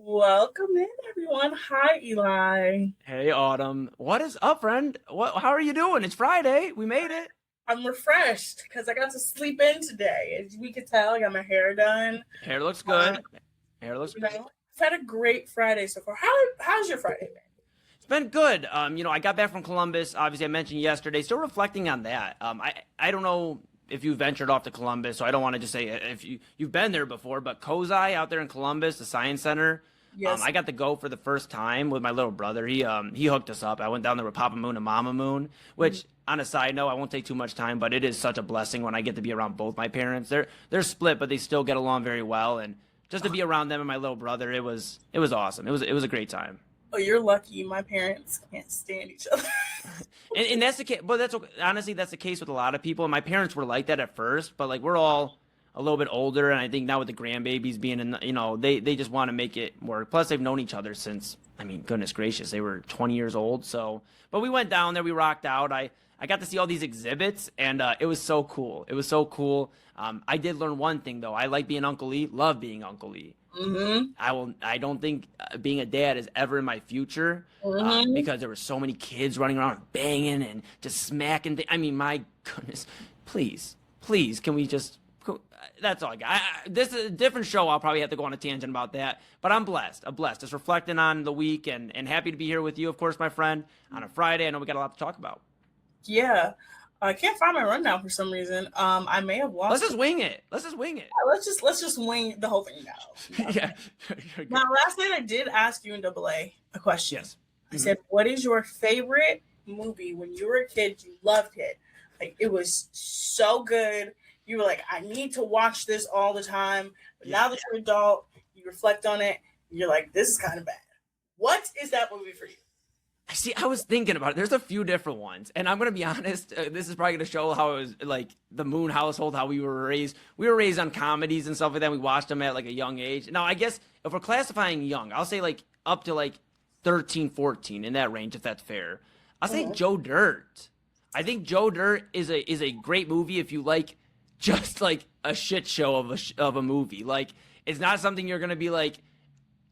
Welcome in, everyone. Hi, Eli. Hey, Autumn. What is up, friend? How are you doing? It's Friday. We made it. I'm refreshed because I got to sleep in today. As we could tell, I got my hair done. Hair looks good. Hair looks You good. know, I've had a great Friday so far. How's your Friday been? It's been good. I got back from Columbus. Obviously, I mentioned yesterday. Still reflecting on that. I don't know if you ventured off to Columbus, so I don't want to just say if you've been there before, but Kozai out there in Columbus, the Science Center. Yes. I got to go for the first time with my little brother. He hooked us up. I went down there with Papa Moon and Mama Moon, which on a side note, I won't take too much time, but it is such a blessing when I get to be around both my parents. They're split, but they still get along very well, and just to be around them and my little brother, it was awesome. It was a great time. Oh, you're lucky. My parents can't stand each other. And that's the case, but honestly that's the case with a lot of people. And my parents were like that at first, but like we're all a little bit older, and I think now with the grandbabies being in, they just want to make it work. Plus, they've known each other since, I mean, goodness gracious, they were 20 years old. So, but we went down there, we rocked out. I got to see all these exhibits, and it was so cool. It was so cool. I did learn one thing though. I like being Uncle E. Love being Uncle E. I don't think being a dad is ever in my future because there were so many kids running around banging and just smacking. I mean, my goodness, please, can we just? That's all I got. This is a different show. I'll probably have to go on a tangent about that. But I'm blessed. Just reflecting on the week and happy to be here with you, of course, my friend, on a Friday. I know we got a lot to talk about. Yeah. I can't find my rundown for some reason. I may have lost. Let's just wing it. Yeah, let's just wing the whole thing now. Yeah. Now, last night I did ask you in AA a question. Yes. I said, "What is your favorite movie when you were a kid? You loved it. Like it was so good. You were like, I need to watch this all the time. But now that you're an adult, you reflect on it. You're like, this is kind of bad. What is that movie for you?" See, I was thinking about it. There's a few different ones, and I'm gonna be honest. This is probably gonna show how it was like the Moon household, how we were raised. We were raised on comedies and stuff like that. We watched them at like a young age. Now, I guess if we're classifying young, I'll say like up to like 13, 14 in that range, if that's fair. I'll say Joe Dirt. I think Joe Dirt is a great movie if you like just like a shit show of a movie. Like it's not something you're gonna be like.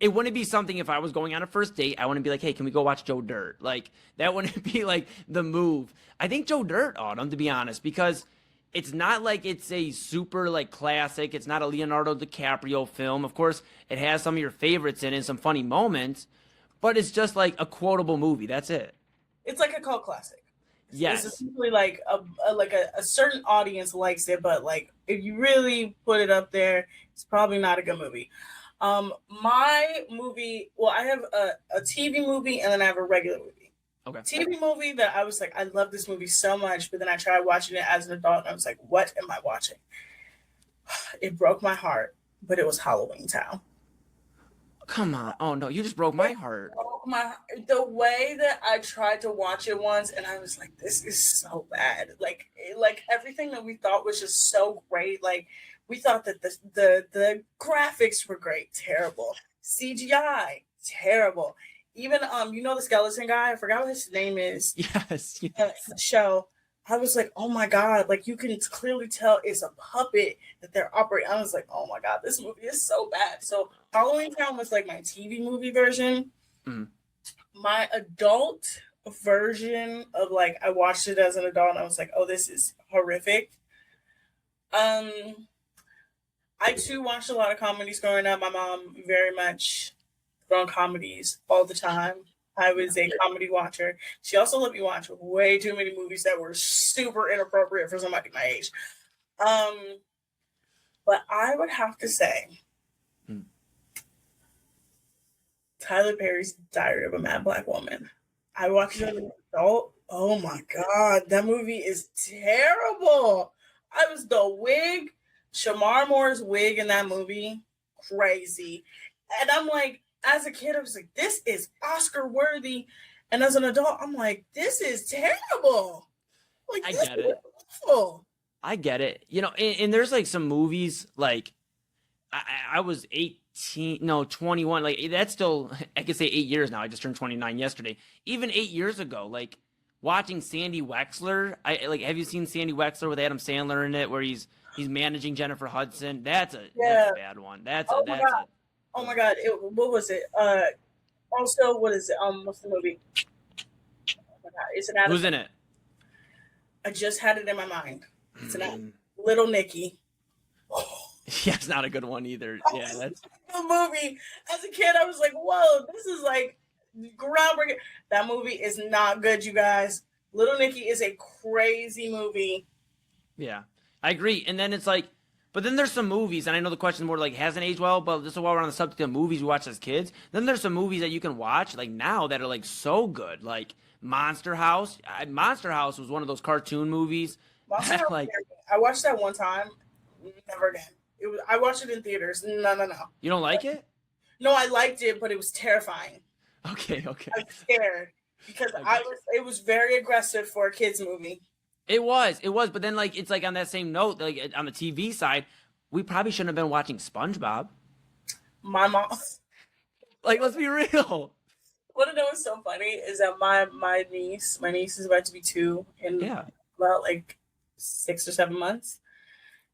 It wouldn't be something if I was going on a first date, I wouldn't be like, hey, can we go watch Joe Dirt? Like, that wouldn't be like the move. I think Joe Dirt, Autumn, to be honest, because it's not like it's a super like classic. It's not a Leonardo DiCaprio film. Of course, it has some of your favorites in it, some funny moments, but it's just like a quotable movie. That's it. It's like a cult classic. Yes. It's simply like a certain audience likes it, but like if you really put it up there, it's probably not a good movie. My movie, well, I have a TV movie and then I have a regular movie. Okay. TV movie that I was like, I love this movie so much, but then I tried watching it as an adult and I was like, what am I watching? It broke my heart, but it was Halloween Town. Come on. Oh no, you just broke my heart. The way that I tried to watch it once and I was like, this is so bad. Like everything that we thought was just so great. Like we thought that the graphics were great, terrible. CGI, terrible. Even the skeleton guy, I forgot what his name is. Yes. In the show. I was like, oh my God, like you can clearly tell it's a puppet that they're operating. I was like, oh my God, this movie is so bad. So Halloween Town was like my TV movie version. My adult version of like I watched it as an adult and I was like, oh, this is horrific. I too watched a lot of comedies growing up. My mom very much put on comedies all the time. I was a comedy watcher. She also let me watch way too many movies that were super inappropriate for somebody my age. But I would have to say Hmm. Tyler Perry's Diary of a Mad Black Woman. I watched it as an adult. Oh my god, that movie is terrible. I was the wig, Shamar Moore's wig in that movie, crazy. And I'm like, as a kid, I was like, this is Oscar worthy. And as an adult, I'm like, this is terrible. Like, I this get is it. awful. I get it. You know, and there's like some movies like I was 18, no, 21. Like that's still, I could say 8 years now. I just turned 29 yesterday. Even 8 years ago, like watching Sandy Wexler. I like. Have you seen Sandy Wexler with Adam Sandler in it, where he's managing Jennifer Hudson? That's a Yeah. bad one. That's a Oh my that's god. a. Oh my Ugh. god. What was it? Also, what is it? What's the movie? Oh my god. It's an Adam. Who's in it? I just had it in my mind. It's an Mm. Little Nicky. Yeah, it's not a good one either. Yeah, that's The movie. As a kid, I was like, "Whoa, this is like groundbreaking." That movie is not good, you guys. Little Nicky is a crazy movie. yeah. I agree. And then it's like, but then there's some movies, and I know the question more like hasn't aged well, but just while we're on the subject of movies we watched as kids, then there's some movies that you can watch like now that are like so good, like Monster House. Monster House was one of those cartoon movies Monster that House. like I watched that one time. Never again. I watched it in theaters. No, no, no. you don't like it. No, I liked it, but it was terrifying. Okay, okay. I was scared because I I got you. was. It was very aggressive for a kids movie. It was, but then like it's like on that same note, like on the TV side, we probably shouldn't have been watching SpongeBob. My mom. Like, let's be real. What I know is so funny is that my niece is about to be 2 in Yeah. about like 6 or 7 months.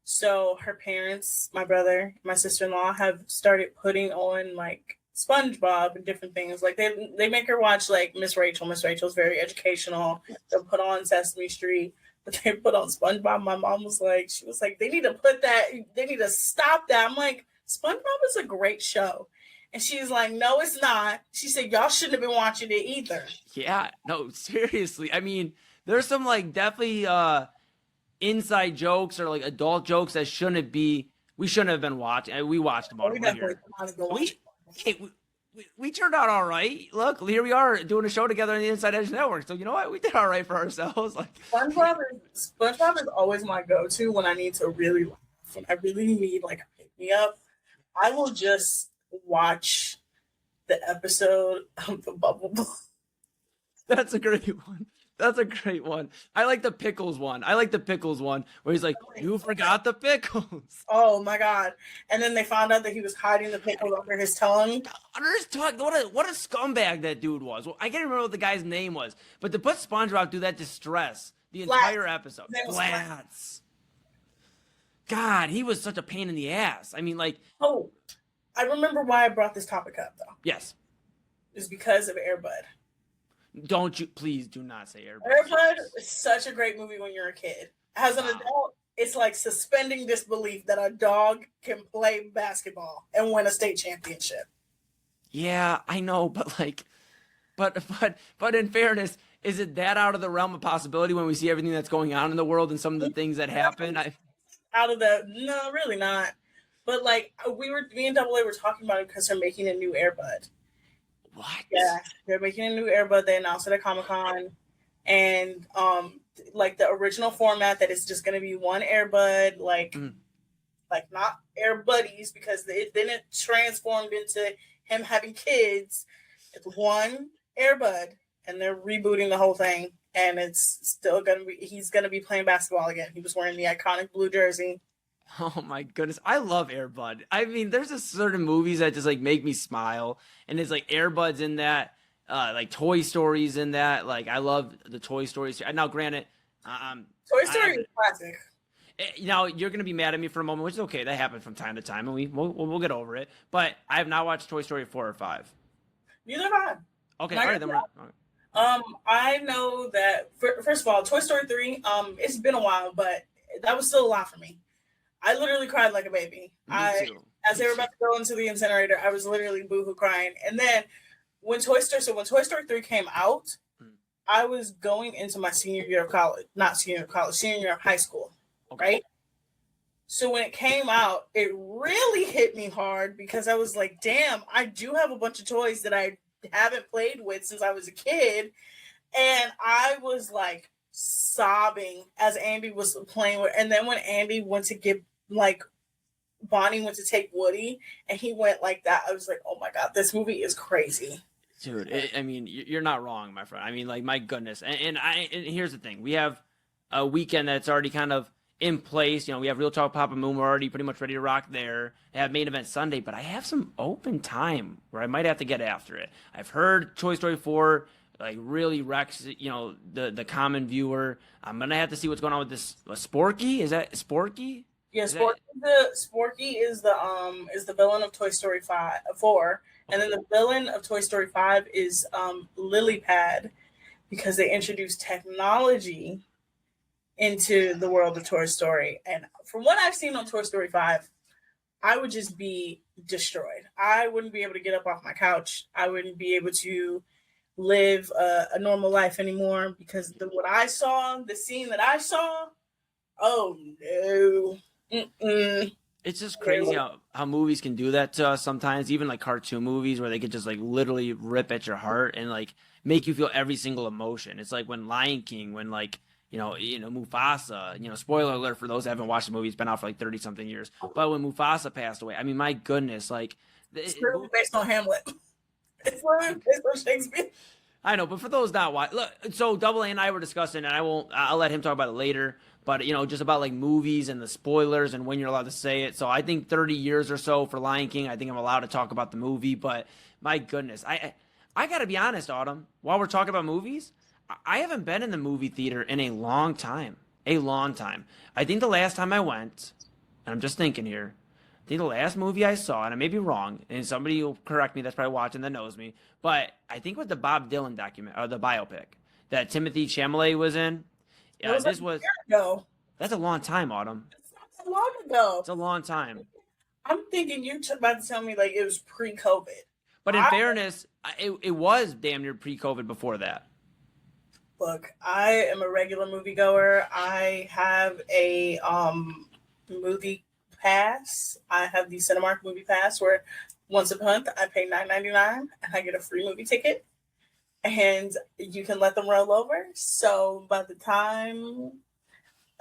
So her parents, my brother, my sister in law have started putting on like SpongeBob and different things. Like they make her watch like Miss Rachel. Miss Rachel's very educational. They'll put on Sesame Street, but they put on SpongeBob. My mom was like, she was like, they need to put that. They need to stop that. I'm like, SpongeBob is a great show. And she's like, no, it's not. She said, y'all shouldn't have been watching it either. Yeah, no, seriously. I mean, there's some like definitely inside jokes or like adult jokes that we shouldn't have been watching. We watched them all We over definitely here. want to go We, watch hey, we turned out all right. Look, here we are doing a show together on the Inside Edge Network. So you know what? We did all right for ourselves. Like, SpongeBob is always my go-to when I need to really laugh. When I really need like a pick me up, I will just watch the episode of the Bubble Boy. that's a great one. That's a great one. I like the pickles one. I like the pickles one where he's like, "You forgot the pickles." Oh my god! And then they found out that he was hiding the pickles under his tongue. Under his tongue. What a scumbag that dude was. Well, I can't remember what the guy's name was, but to put SpongeBob through that distress the entire episode. His name was Flats. God, he was such a pain in the ass. I mean, like, Oh, I remember why I brought this topic up though. yes. It's because of Air Bud. Don't you please do not say Air Air Bud. Bud is such a great movie when you're a kid. As an Wow. adult, it's like suspending disbelief that a dog can play basketball and win a state championship. Yeah, I know, but like, but in fairness, is it that out of the realm of possibility when we see everything that's going on in the world and some of the things that happen? Out of the no, really not. But like me and Double A were talking about it because they're making a new Air Bud. What? Yeah, they're making a new Air Bud. They announced it at Comic Con, and like the original format that it's just gonna be one Air Bud, like not Air Buddies because then it transformed into him having kids. It's one Air Bud, and they're rebooting the whole thing, and it's still gonna be. He's gonna be playing basketball again. He was wearing the iconic blue jersey. Oh my goodness. I love Air Bud. I mean, there's just certain movies that just like make me smile. And it's like Air Bud's in that, like Toy Stories in that. Like I love the Toy Stories. Now granted, Toy Story is classic. now you're gonna be mad at me for a moment, which is okay. That happens from time to time, and we'll get over it. But I have not watched Toy Story 4 or 5. Neither have I. Okay, Not all right, yet. then we're not. All right. I know that first of all, Toy Story 3, it's been a while, but that was still a lot for me. I literally cried like a baby. Me too. As they were about to go into the incinerator, I was literally boohoo crying. And then when Toy Story 3 came out, I was going into my senior year of college, not senior year of college, senior year of high school, Okay. right? So when it came out, it really hit me hard because I was like, damn, I do have a bunch of toys that I haven't played with since I was a kid. And I was like sobbing as Andy was playing with. And then when Andy went to give, like, Bonnie went to take Woody and he went like that, I was like, oh my God, this movie is crazy. Dude, I mean, you're not wrong, my friend. I mean, like, my goodness. And here's the thing: we have a weekend that's already kind of in place. You know, we have Real Talk Papa Moon. We're already pretty much ready to rock there. I have main event Sunday, but I have some open time where I might have to get after it. I've heard Toy Story 4 like really wrecks, you know, the common viewer. I'm gonna have to see what's going on with this Sporky. Is that Sporky? Yeah, Is that Sporky is the villain of Toy Story 4, and okay? then the villain of Toy Story 5 is Lily Pad, because they introduced technology into the world of Toy Story. And from what I've seen on Toy Story 5, I would just be destroyed. I wouldn't be able to get up off my couch. I wouldn't be able to live a normal life anymore because what I saw, the scene that I saw, oh no. Mm-mm. It's just crazy how movies can do that to us sometimes, even like cartoon movies where they could just like literally rip at your heart and like make you feel every single emotion. It's like when Lion King, when like, Mufasa, spoiler alert for those that haven't watched the movie, it's been out for like 30 something years. But when Mufasa passed away, I mean, my goodness, like, It's literally based on Hamlet. It's literally based on Shakespeare. I know, but for those not watching, look, so Double A and I were discussing, and I'll let him talk about it later. But just about like movies and the spoilers and when you're allowed to say it. So I think 30 years or so for Lion King, I think I'm allowed to talk about the movie. But my goodness, I got to be honest, Autumn. While we're talking about movies, I haven't been in the movie theater in a long time, a long time. I think the last time I went, and I'm just thinking here, I think the last movie I saw, and I may be wrong, and somebody will correct me that's probably watching that knows me, but I think it was the Bob Dylan document or the biopic that Timothy Chalamet was in. It was This like a was year ago. That's a long time, Autumn. It's not so long ago. It's a long time. I'm thinking you're about to tell me like it was pre-COVID. But in I fairness, it was damn near pre-COVID before that. Look, I am a regular moviegoer. I have a movie pass. I have the Cinemark movie pass where once a month I pay $9.99 and I get a free movie ticket, and you can let them roll over. So by the time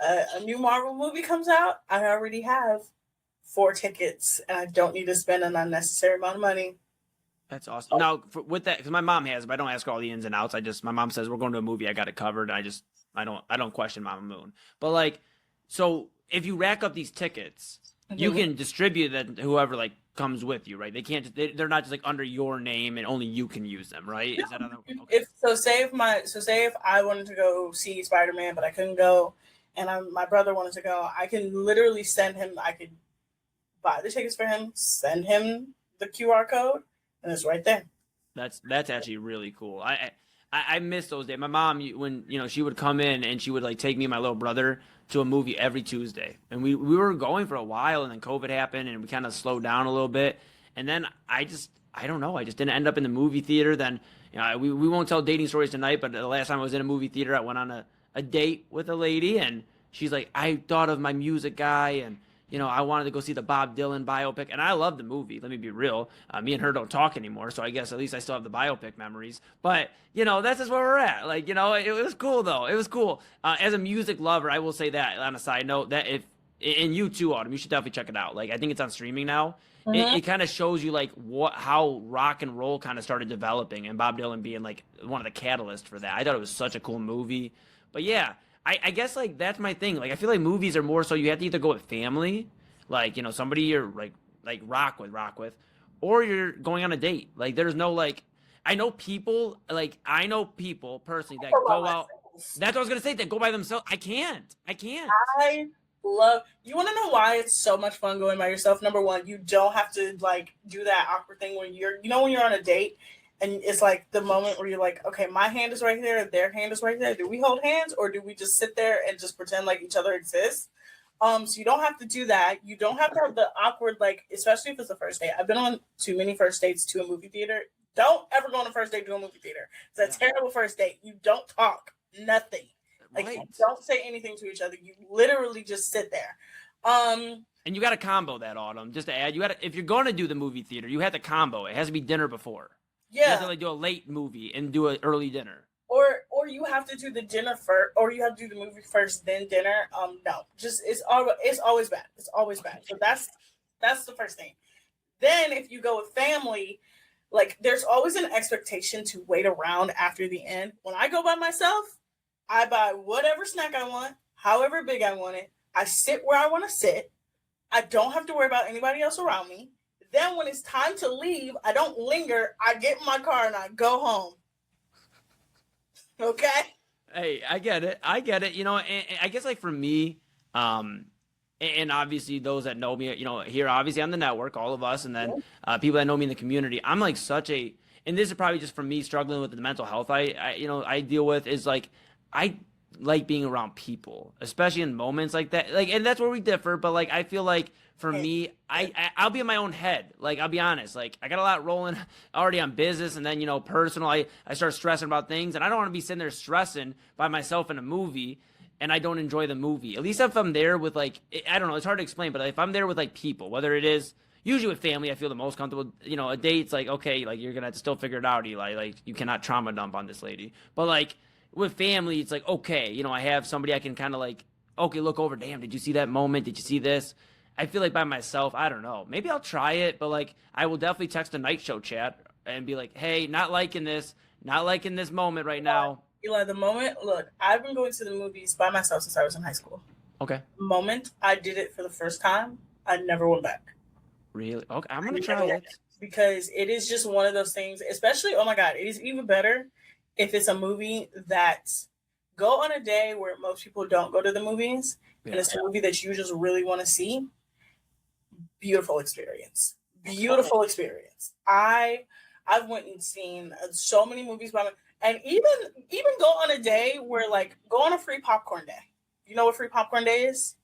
a new Marvel movie comes out, I already have 4 tickets and I don't need to spend an unnecessary amount of money. That's awesome. Now, with that, because my mom has, but I don't ask her all the ins and outs. My mom says we're going to a movie, I got it covered. I don't question Mama Moon. But like, so if you rack up these tickets, you can distribute that to whoever like comes with you, right? They can't. They're not just like under your name and only you can use them, right? Is that okay? Say if I wanted to go see Spider-Man but I couldn't go, and my brother wanted to go, I can literally send him. I could buy the tickets for him, send him the QR code, and it's right there. That's actually really cool. I miss those days. My mom, when she would come in and she would like take me and my little brother to a movie every Tuesday, and we were going for a while, and then COVID happened, and we kind of slowed down a little bit, and then I don't know, I just didn't end up in the movie theater. Then we won't tell dating stories tonight, but the last time I was in a movie theater, I went on a date with a lady, and she's like, I thought of my music guy, and I wanted to go see the Bob Dylan biopic, and I love the movie. Let me be real. Me and her don't talk anymore, so I guess at least I still have the biopic memories. But that's just where we're at. Like, it was cool though. It was cool. As a music lover, I will say that on a side note that and you too, Autumn, you should definitely check it out. Like, I think it's on streaming now. It kind of shows you like how rock and roll kind of started developing, and Bob Dylan being like one of the catalysts for that. I thought it was such a cool movie. But yeah. I guess like that's my thing. Like I feel like movies are more so you have to either go with family, like somebody you're like rock with, or you're going on a date. Like there's no like I know people personally that go out. That's what I was gonna say. That go by themselves. I can't. I love. You want to know why it's so much fun going by yourself? Number one, you don't have to like do that awkward thing when when you're on a date. And it's like the moment where you're like, okay, my hand is right there, their hand is right there. Do we hold hands or do we just sit there and just pretend like each other exists? So you don't have to do that. You don't have to have the awkward, like, especially if it's a first date. I've been on too many first dates to a movie theater. Don't ever go on a first date to a movie theater. It's a terrible first date. You don't talk, nothing. Like, you don't say anything to each other. You literally just sit there. And you got to combo that, Autumn. Just to add, if you're going to do the movie theater, you have to combo. It has to be dinner before. You have to like do a late movie and do an early dinner. Or you have to do the dinner first, or you have to do the movie first, then dinner. No, just it's always bad. It's always bad. So that's the first thing. Then if you go with family, like there's always an expectation to wait around after the end. When I go by myself, I buy whatever snack I want, however big I want it. I sit where I want to sit. I don't have to worry about anybody else around me. Then when it's time to leave, I don't linger. I get in my car and I go home. Okay? Hey, I get it. You know, and I guess like for me, and obviously those that know me, you know, here obviously on the network, all of us, and then people that know me in the community, I'm like and this is probably just from me struggling with the mental health I deal with, is like I like being around people, especially in moments like that. Like, and that's where we differ. But like, I feel like for me, I'll be in my own head. Like, I'll be honest. Like, I got a lot rolling already on business, and then personal. I start stressing about things, and I don't want to be sitting there stressing by myself in a movie, and I don't enjoy the movie. At least if I'm there with like, I don't know, it's hard to explain, but if I'm there with like people, whether it is usually with family, I feel the most comfortable. You know, a date's like, okay, like you're gonna have to still figure it out, Eli. Like, you cannot trauma dump on this lady, but like with family, it's like, okay, you know, I have somebody I can kind of like, okay, look over, damn, did you see that moment? Did you see this? I feel like by myself, I don't know. Maybe I'll try it, but like, I will definitely text a night show chat and be like, hey, not liking this moment right now. Eli, look, I've been going to the movies by myself since I was in high school. Okay. The moment I did it for the first time, I never went back. Really? Okay, I'm going to try it. Because it is just one of those things, especially, oh my God, it is even better if it's a movie that go on a day where most people don't go to the movies, and it's a movie that you just really want to see. Beautiful experience. I've went and seen so many movies and even go on a day where like go on a free popcorn day. You know what free popcorn day is?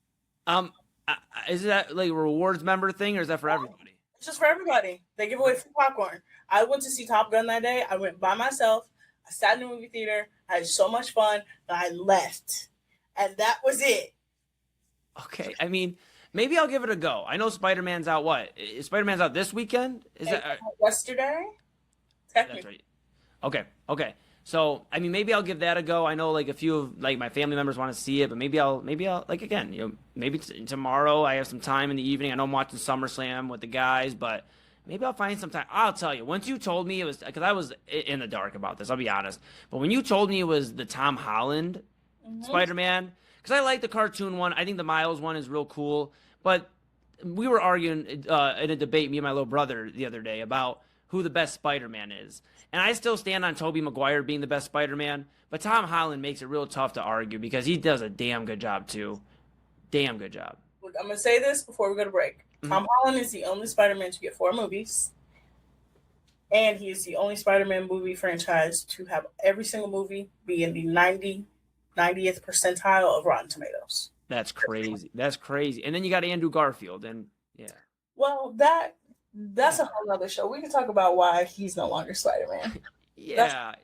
Is that like a rewards member thing, or is that for everybody? It's just for everybody. They give away free popcorn. I went to see Top Gun that day. I went by myself. I sat in the movie theater. I had so much fun that I left. And that was it. Okay. I mean, maybe I'll give it a go. I know Spider-Man's out. What? Spider-Man's out this weekend? Is that yesterday? Technically. That's right. Okay. So, I mean, maybe I'll give that a go. I know like a few of like my family members want to see it, but maybe I'll like, again, you know, maybe tomorrow I have some time in the evening. I know I'm watching SummerSlam with the guys, but maybe I'll find some time. I'll tell you, once you told me it was, because I was in the dark about this, I'll be honest. But when you told me it was the Tom Holland Spider-Man, because I like the cartoon one. I think the Miles one is real cool. But we were arguing in a debate, me and my little brother, the other day about who the best Spider-Man is. And I still stand on Tobey Maguire being the best Spider-Man. But Tom Holland makes it real tough to argue because he does a damn good job, too. Damn good job. Look, I'm going to say this before we go to break. Tom Holland is the only Spider-Man to get 4 movies. And he is the only Spider-Man movie franchise to have every single movie be in the 90th percentile of Rotten Tomatoes. That's crazy. That's crazy. And then you got Andrew Garfield, and yeah. Well, that's a whole other show. We can talk about why he's no longer Spider-Man. Yeah.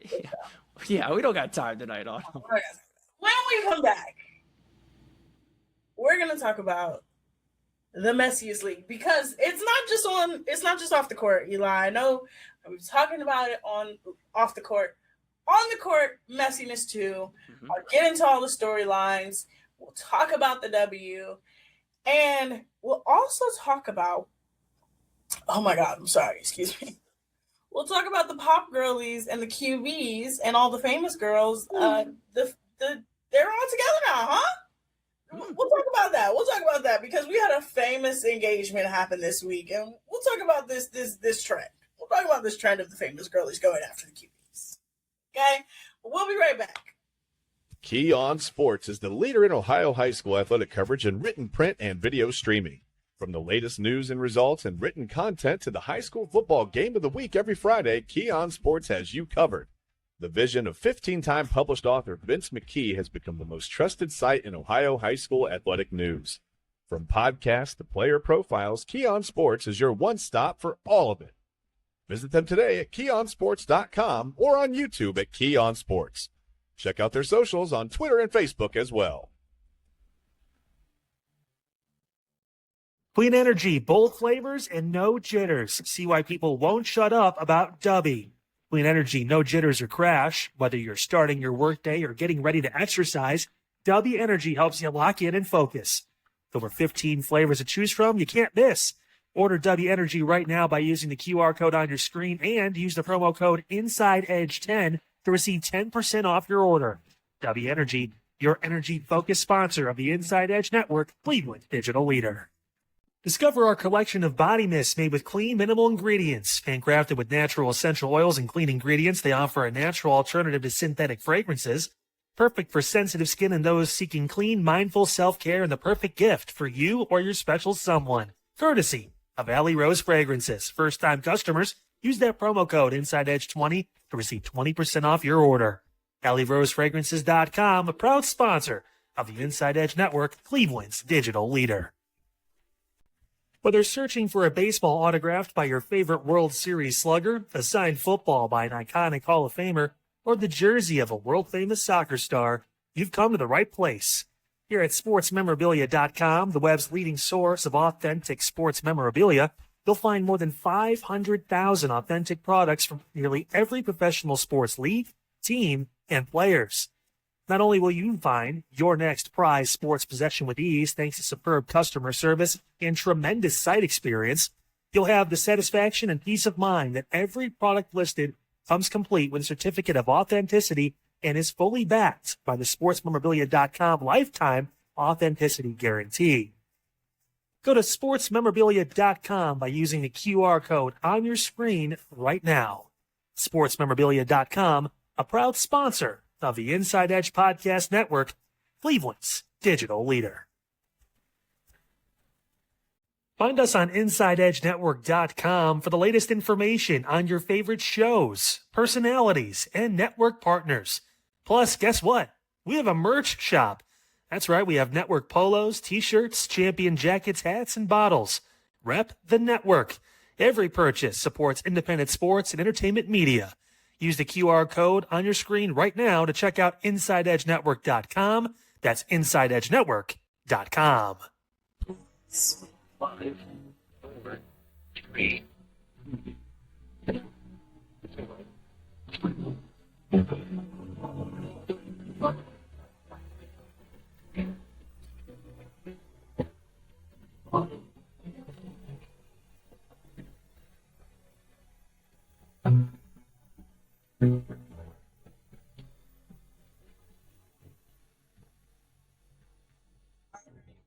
We don't got time tonight, on. When we come back, we're gonna talk about the messiest league, because it's not just off the court, Eli. I know we're talking about it off the court. On the court, messiness too. I'll get into all the storylines. We'll talk about the W. And we'll also talk about, oh my God, I'm sorry, excuse me. We'll talk about the pop girlies and the QBs and all the famous girls. They're all together now, huh? We'll talk about that. Because we had a famous engagement happen this week, and we'll talk about this trend. We'll talk about this trend of the famous girlies going after the QBs. Okay? We'll be right back. Key On Sports is the leader in Ohio high school athletic coverage in written, print, and video streaming. From the latest news and results and written content to the high school football game of the week every Friday, Key On Sports has you covered. The vision of 15-time published author Vince McKee has become the most trusted site in Ohio high school athletic news. From podcasts to player profiles, Key On Sports is your one stop for all of it. Visit them today at keyonsports.com or on YouTube at Key On Sports. Check out their socials on Twitter and Facebook as well. Clean energy, bold flavors, and no jitters. See why people won't shut up about Dubby. Clean energy, no jitters or crash. Whether you're starting your workday or getting ready to exercise, Dubby Energy helps you lock in and focus. With over 15 flavors to choose from, you can't miss. Order Dubby Energy right now by using the QR code on your screen and use the promo code InsideEdge10 to receive 10% off your order. Dubby Energy, your energy-focused sponsor of the Inside Edge Network, Cleveland digital leader. Discover our collection of body mists made with clean, minimal ingredients. Handcrafted with natural essential oils and clean ingredients, they offer a natural alternative to synthetic fragrances. Perfect for sensitive skin and those seeking clean, mindful self-care, and the perfect gift for you or your special someone. Courtesy of Alley Rose Fragrances. First-time customers, use that promo code InsideEdge20 to receive 20% off your order. AlleyRoseFragrances.com, a proud sponsor of the Inside Edge Network, Cleveland's digital leader. Whether searching for a baseball autographed by your favorite World Series slugger, a signed football by an iconic Hall of Famer, or the jersey of a world-famous soccer star, you've come to the right place. Here at SportsMemorabilia.com, the web's leading source of authentic sports memorabilia, you'll find more than 500,000 authentic products from nearly every professional sports league, team, and players. Not only will you find your next prized sports possession with ease thanks to superb customer service and tremendous site experience, you'll have the satisfaction and peace of mind that every product listed comes complete with a certificate of authenticity and is fully backed by the SportsMemorabilia.com lifetime authenticity guarantee. Go to SportsMemorabilia.com by using the QR code on your screen right now. SportsMemorabilia.com, a proud sponsor of the Inside Edge Podcast Network, Cleveland's digital leader. Find us on InsideEdgeNetwork.com for the latest information on your favorite shows, personalities, and network partners. Plus, guess what? We have a merch shop. That's right, we have network polos, t-shirts, champion jackets, hats, and bottles. Rep the network. Every purchase supports independent sports and entertainment media. Use the QR code on your screen right now to check out InsideEdgeNetwork.com. That's InsideEdgeNetwork.com. 5, 4, 3.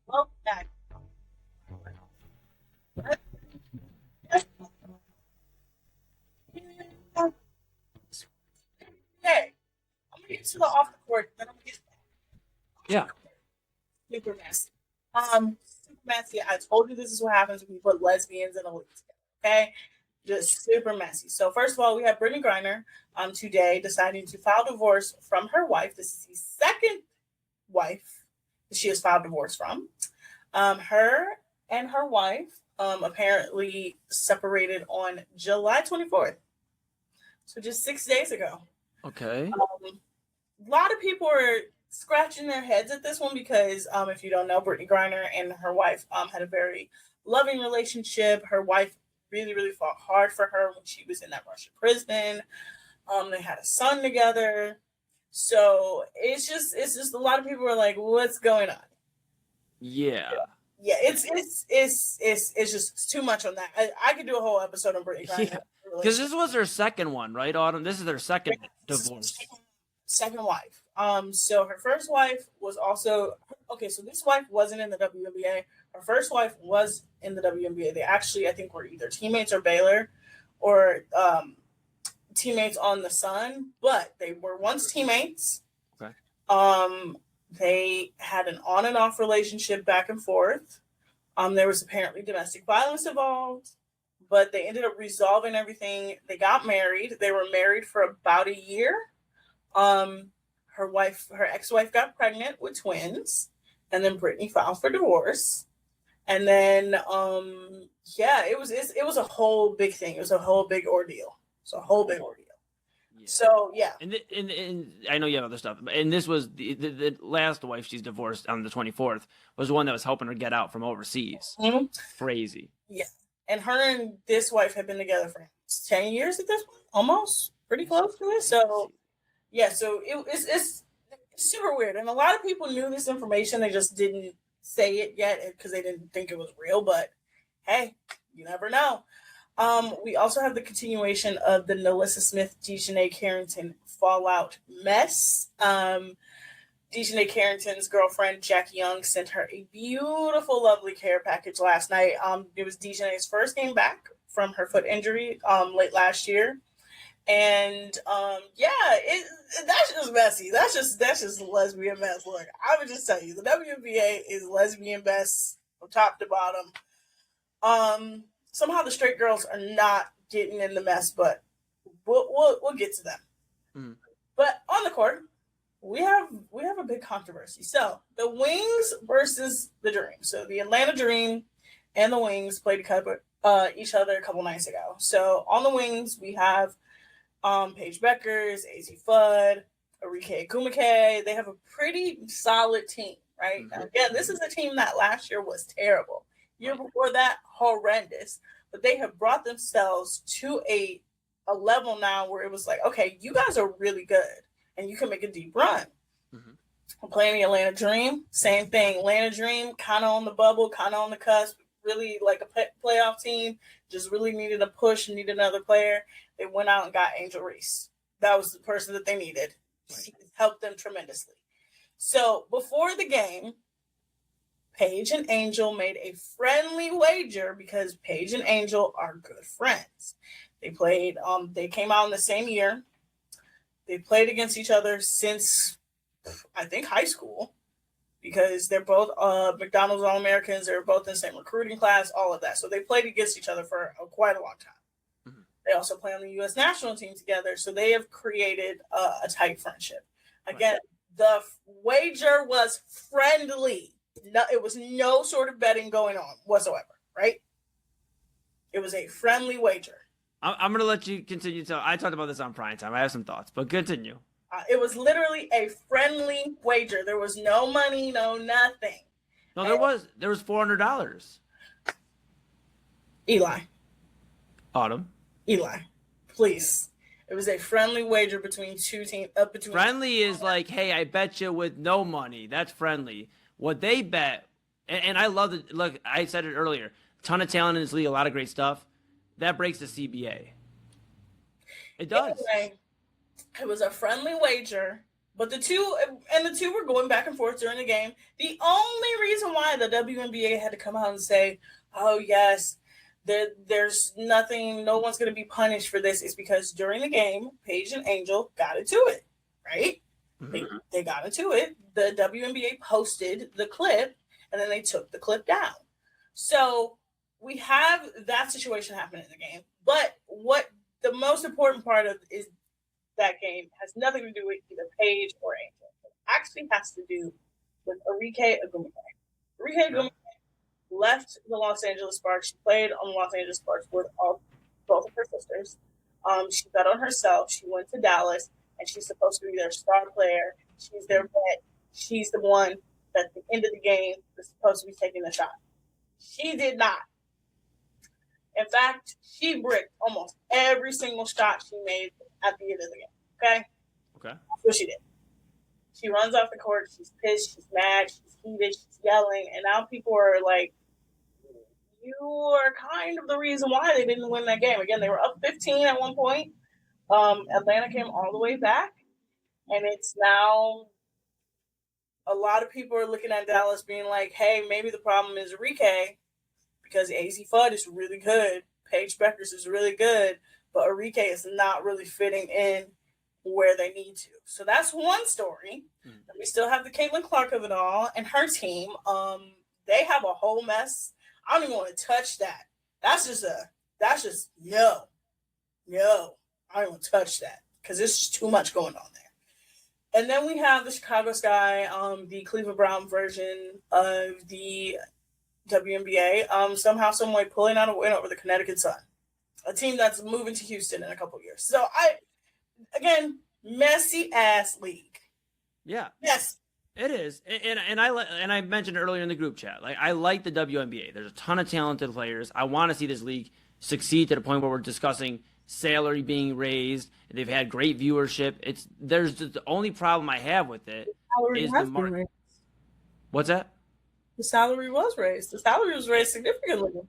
Well, back. Okay, I'm gonna get to the off the court, then I'm gonna get Yeah. super messy. Super messy. I told you this is what happens when you put lesbians in a league together. Okay, just super messy. So first of all, we have Brittany Griner today deciding to file divorce from her wife. This is the second wife that she has filed divorce from. Her and her wife apparently separated on July 24th. So just 6 days ago. Okay. A lot of people are scratching their heads at this one because if you don't know, Brittany Griner and her wife had a very loving relationship. Her wife really, really fought hard for her when she was in that Russian prison. They had a son together. So it's just a lot of people are like, what's going on? Yeah. Yeah, it's just too much on that. I could do a whole episode on Brittany Griner. Yeah. Because this was their second one, right, Autumn? This is their second divorce. Second wife. So her first wife was also okay. So this wife wasn't in the WNBA. Her first wife was in the WNBA. They actually, I think, were either teammates or Baylor, or teammates on the Sun. But they were once teammates. Okay. They had an on and off relationship back and forth. There was apparently domestic violence involved, but they ended up resolving everything. They got married. They were married for about a year. Her ex-wife got pregnant with twins, and then Brittany filed for divorce. And then, it was a whole big thing. It was a whole big ordeal. So yeah. And I know you have other stuff, and this was the last wife she's divorced on the 24th was the one that was helping her get out from overseas. Mm-hmm. Crazy. Yeah. And her and this wife have been together for 10 years at this point, almost pretty close to it. So yeah, so it's super weird. And a lot of people knew this information. They just didn't say it yet because they didn't think it was real. But hey, you never know. We also have the continuation of the Nelissa Smith, Dejanay Carrington fallout mess. Dejanay Carrington's girlfriend, Jackie Young, sent her a beautiful, lovely care package last night. It was Dejanay's first game back from her foot injury late last year. And that's just messy. That's just lesbian mess. Look, I would just tell you, the WNBA is lesbian mess from top to bottom. Somehow the straight girls are not getting in the mess, but we'll get to them. Mm. But on the court, we have a big controversy. So the Wings versus the Dream. So the Atlanta Dream and the Wings played each other a couple nights ago. So on the Wings, we have Paige Beckers, AZ Fudd, Arike Kumike. They have a pretty solid team, right? Mm-hmm. Now, again, this is a team that last year was terrible. Year before that, horrendous. But they have brought themselves to a level now where it was like, okay, you guys are really good and you can make a deep run. Mm-hmm. Playing the Atlanta Dream, same thing. Atlanta Dream, kind of on the bubble, kind of on the cusp, really like a playoff team, just really needed a push, needed another player. They went out and got Angel Reese. That was the person that they needed. She helped them tremendously. So before the game, Paige and Angel made a friendly wager because Paige and Angel are good friends. They played, they came out in the same year. They played against each other since, I think, high school because they're both McDonald's All-Americans. They're both in the same recruiting class, all of that. So they played against each other for quite a long time. Mm-hmm. They also play on the U.S. national team together. So they have created a tight friendship. Again, the wager was friendly. No, it was no sort of betting going on whatsoever, right? It was a friendly wager. I'm going to let you continue. I talked about this on Prime Time. I have some thoughts, but continue. It was literally a friendly wager. There was no money, no nothing. No, there was $400. Eli. Autumn. Eli, please. It was a friendly wager between two teams. Friendly is like, hey, I bet you with no money. That's friendly. What they bet, and I love it. Look, I said it earlier. Ton of talent in this league, a lot of great stuff. That breaks the CBA. It does. Anyway, it was a friendly wager, but the two were going back and forth during the game. The only reason why the WNBA had to come out and say, "Oh yes, there's nothing, no one's going to be punished for this," is because during the game, Paige and Angel got into it, right? Mm-hmm. They got into it. The WNBA posted the clip, and then they took the clip down. So we have that situation happen in the game. But what the most important part of is that game has nothing to do with either Paige or Angel. It actually has to do with Arike Kumike. Arike Kumike left the Los Angeles Sparks. She played on the Los Angeles Sparks with both of her sisters. She bet on herself. She went to Dallas. And she's supposed to be their star player. She's their vet. She's the one that at the end of the game is supposed to be taking the shot. She did not. In fact, she bricked almost every single shot she made at the end of the game. Okay? That's what she did. She runs off the court. She's pissed. She's mad. She's heated. She's yelling. And now people are like, you are kind of the reason why they didn't win that game. Again, they were up 15 at one point. Atlanta came all the way back, and it's now a lot of people are looking at Dallas being like, hey, maybe the problem is Arike because AZ Fudd is really good. Paige Beckers is really good, but Arike is not really fitting in where they need to. So that's one story. Mm-hmm. We still have the Caitlin Clark of it all and her team. They have a whole mess. I don't even want to touch that. That's just no. I don't want to touch that because there's just too much going on there. And then we have the Chicago Sky, the Cleveland Brown version of the WNBA, somehow, some way pulling out a win over the Connecticut Sun, a team that's moving to Houston in a couple of years. So again, messy ass league. Yeah. Yes. It is, and I mentioned earlier in the group chat, like I like the WNBA. There's a ton of talented players. I want to see this league succeed to the point where we're discussing salary being raised. They've had great viewership. There's just the only problem I have with it is the market. What's that? The salary was raised. The salary was raised significantly.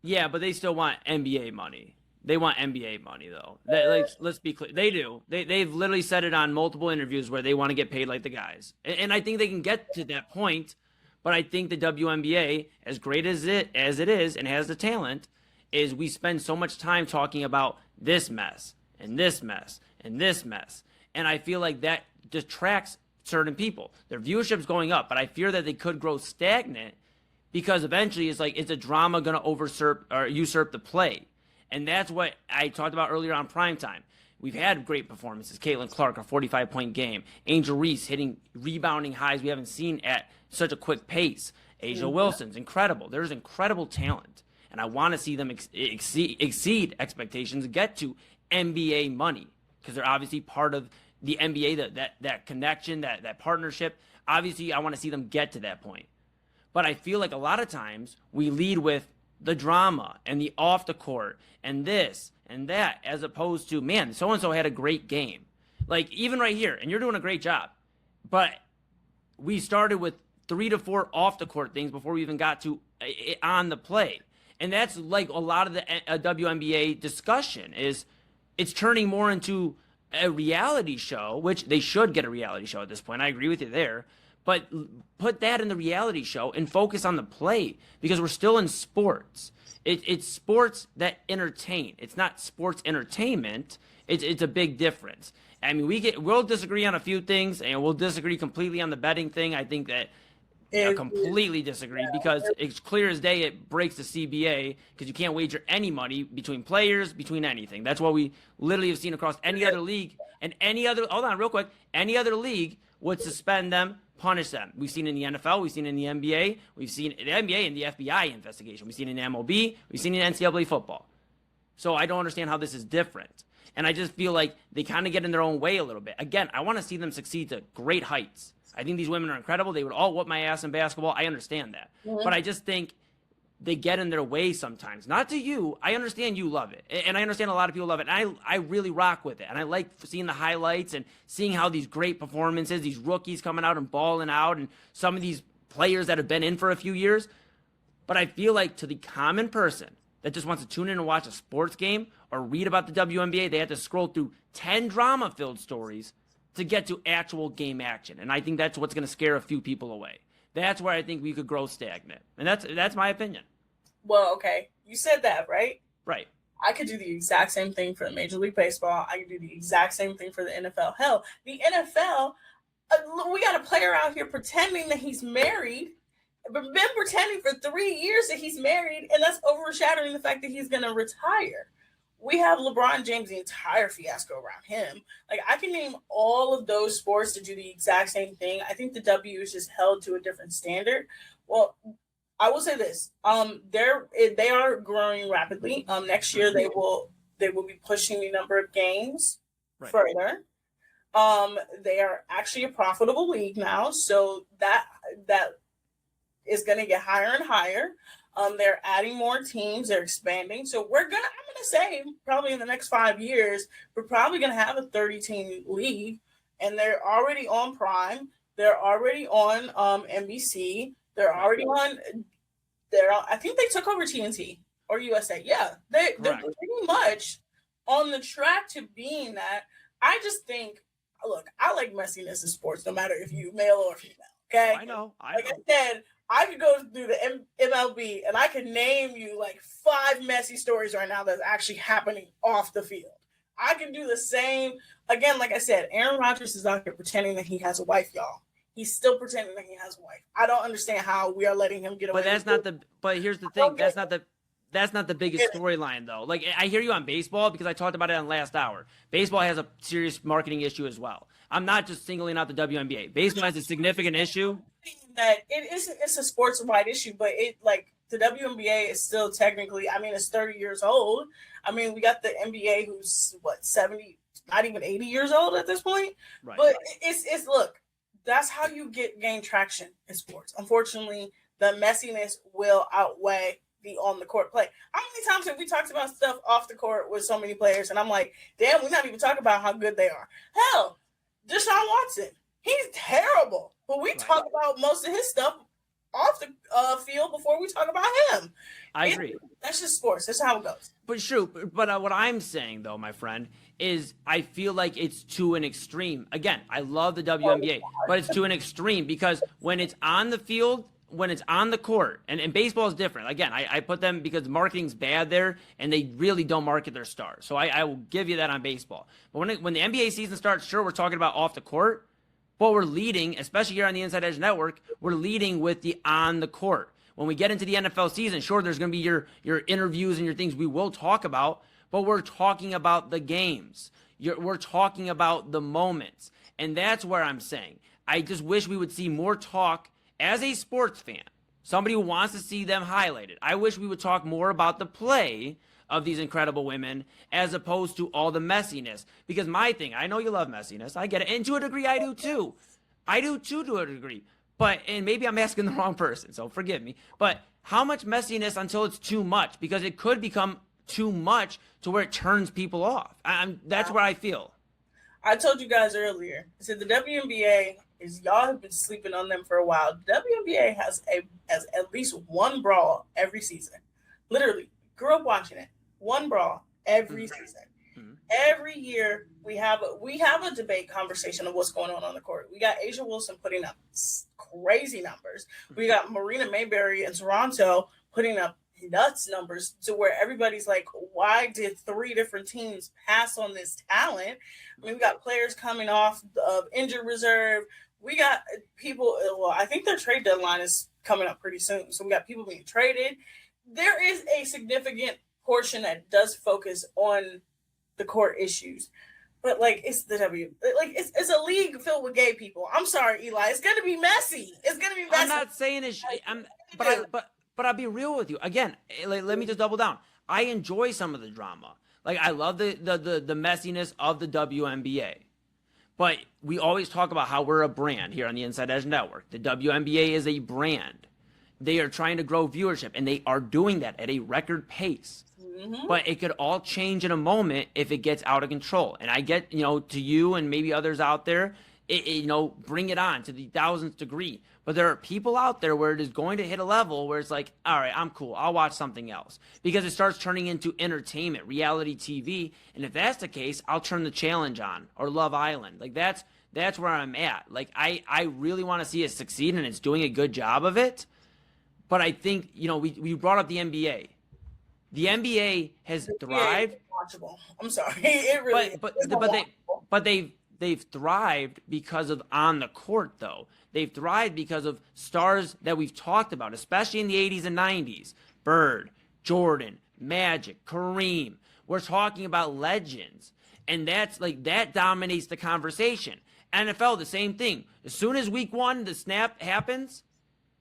Yeah, but they still want NBA money. They want NBA money, though. Let's be clear. They do. They've literally said it on multiple interviews where they want to get paid like the guys. And I think they can get to that point. But I think the WNBA, as great as it is and has the talent, is we spend so much time talking about this mess and this mess and this mess. And I feel like that detracts certain people. Their viewership's going up, but I fear that they could grow stagnant because eventually it's like, is the drama going to usurp the play? And that's what I talked about earlier on Primetime. We've had great performances. Caitlin Clark, a 45-point game. Angel Reese hitting rebounding highs we haven't seen at such a quick pace. Asia Wilson's incredible. There's incredible talent. And I want to see them exceed expectations, get to NBA money. Because they're obviously part of the NBA, that connection, that partnership. Obviously, I want to see them get to that point. But I feel like a lot of times we lead with the drama and the off the court and this and that, as opposed to, man, so-and-so had a great game. Like, even right here, and you're doing a great job, but we started with 3 to 4 off the court things before we even got to on the play. And that's like a lot of the WNBA discussion is it's turning more into a reality show, which they should get a reality show at this point. I agree with you there. But put that in the reality show and focus on the play because we're still in sports. It's sports that entertain. It's not sports entertainment. It's a big difference. I mean, we'll disagree on a few things, and we'll disagree completely on the betting thing. I think that I completely disagree because it's clear as day it breaks the CBA because you can't wager any money between players, between anything. That's what we literally have seen across any other league and any other. Hold on, real quick. Any other league would suspend them, punish them. We've seen in the NFL, we've seen in the NBA, we've seen in the NBA in the FBI investigation, we've seen in MLB, we've seen in NCAA football. So I don't understand how this is different. And I just feel like they kind of get in their own way a little bit. Again, I want to see them succeed to great heights. I think these women are incredible. They would all whoop my ass in basketball. I understand that. Mm-hmm. But I just think they get in their way sometimes. Not to you. I understand you love it. And I understand a lot of people love it. And I really rock with it. And I like seeing the highlights and seeing how these great performances, these rookies coming out and balling out, and some of these players that have been in for a few years. But I feel like to the common person that just wants to tune in and watch a sports game or read about the WNBA, they have to scroll through 10 drama-filled stories to get to actual game action. And I think that's what's going to scare a few people away. That's where I think we could grow stagnant. And that's my opinion. Well, okay. You said that, right? Right. I could do the exact same thing for Major League Baseball. I could do the exact same thing for the NFL. Hell, the NFL, we got a player out here pretending that he's married, but been pretending for 3 years that he's married, and that's overshadowing the fact that he's going to retire. We have LeBron James, the entire fiasco around him. Like, I can name all of those sports to do the exact same thing. I think the W is just held to a different standard. Well, I will say this: they are growing rapidly. Next year they will be pushing the number of games further. They are actually a profitable league now, so that is going to get higher and higher. They're adding more teams. They're expanding. So I'm going to say probably in the next 5 years, we're probably going to have a 30-team league, and they're already on Prime. They're already on NBC. They're already on. I think they took over TNT or USA. Yeah, they're pretty much on the track to being that. I just think, look, I like messiness in sports, no matter if you male or female. Okay, I know. I said, I could go through the MLB and I could name you like 5 messy stories right now that's actually happening off the field. I can do the same. Again, like I said, Aaron Rodgers is out here pretending that he has a wife, y'all. He's still pretending that he has a wife. I don't understand how we are letting him get away. But here's the thing. That's not the biggest storyline, though. Like, I hear you on baseball because I talked about it on last hour. Baseball has a serious marketing issue as well. I'm not just singling out the WNBA. Baseball has a significant issue. That it's a sports-wide issue, but the WNBA is still technically, it's 30 years old. We got the NBA who's 70 not even 80 years old at this point. Right. But it's look, that's how you gain traction in sports. Unfortunately, the messiness will outweigh the on the court play. How many times have we talked about stuff off the court with so many players? And I'm like, damn, we're not even talking about how good they are. Hell, Deshaun Watson, he's terrible. But we talk about most of his stuff off the field before we talk about him. I agree. That's just sports. That's how it goes. But true. But what I'm saying, though, my friend, is I feel like it's to an extreme. Again, I love the WNBA, but it's to an extreme because when it's on the field, when it's on the court, and baseball is different. Again, I put them because marketing's bad there, and they really don't market their stars. So I will give you that on baseball. But when the NBA season starts, sure, we're talking about off the court, but we're leading, especially here on the Inside Edge Network, we're leading with the on the court. When we get into the NFL season, sure, there's going to be your interviews and your things we will talk about, but we're talking about the games. We're talking about the moments. And that's where I'm saying, I just wish we would see more talk as a sports fan, somebody who wants to see them highlighted. I wish we would talk more about the play of these incredible women as opposed to all the messiness. Because my thing, I know you love messiness. I get it. And to a degree, I do too. I do too, to a degree. But, and maybe I'm asking the wrong person, so forgive me. But how much messiness until it's too much? Because it could become too much to where it turns people off. That's where I feel. I told you guys earlier, I said the WNBA is, y'all have been sleeping on them for a while. WNBA has at least one brawl every season. Literally, grew up watching it. One brawl every season. Every year we have a debate conversation of what's going on the court. We got Asia Wilson putting up crazy numbers. We got Marina Mayberry in Toronto putting up nuts numbers to where everybody's like, why did 3 different teams pass on this talent? I mean, we got players coming off of injured reserve. We got people, well, I think their trade deadline is coming up pretty soon. So we got people being traded. There is a significant portion that does focus on the court issues. But it's it's a league filled with gay people. I'm sorry, Eli. It's gonna be messy. It's gonna be messy. I'm not saying it's but I'll be real with you. Again, let me just double down. I enjoy some of the drama. I love the messiness of the WNBA. But we always talk about how we're a brand here on the Inside Edge Network. The WNBA is a brand. They are trying to grow viewership, and they are doing that at a record pace. But it could all change in a moment if it gets out of control. And I get, to you and maybe others out there, bring it on to the 1000th degree. But there are people out there where it is going to hit a level where it's like, all right, I'm cool. I'll watch something else. Because it starts turning into entertainment, reality TV. And if that's the case, I'll turn The Challenge on or Love Island. That's where I'm at. I really want to see it succeed, and it's doing a good job of it. But I think, we brought up the NBA. The NBA has thrived. Watchable. I'm sorry. It really but they've thrived because of on the court, though. They've thrived because of stars that we've talked about, especially in the 80s and 90s. Bird, Jordan, Magic, Kareem. We're talking about legends. And that dominates the conversation. NFL, the same thing. As soon as week 1, the snap happens,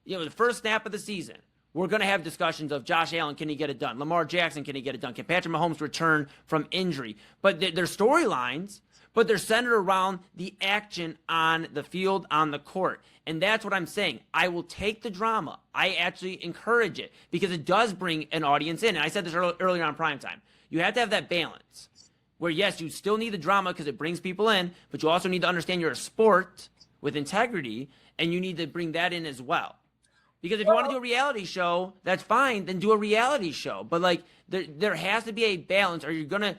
the first snap of the season, we're going to have discussions of Josh Allen, can he get it done? Lamar Jackson, can he get it done? Can Patrick Mahomes return from injury? But they're storylines, but they're centered around the action on the field, on the court. And that's what I'm saying. I will take the drama. I actually encourage it because it does bring an audience in. And I said this earlier on Primetime. You have to have that balance where, yes, you still need the drama because it brings people in, but you also need to understand you're a sport with integrity, and you need to bring that in as well. Because if you want to do a reality show, that's fine, then do a reality show. But there has to be a balance, or you're gonna,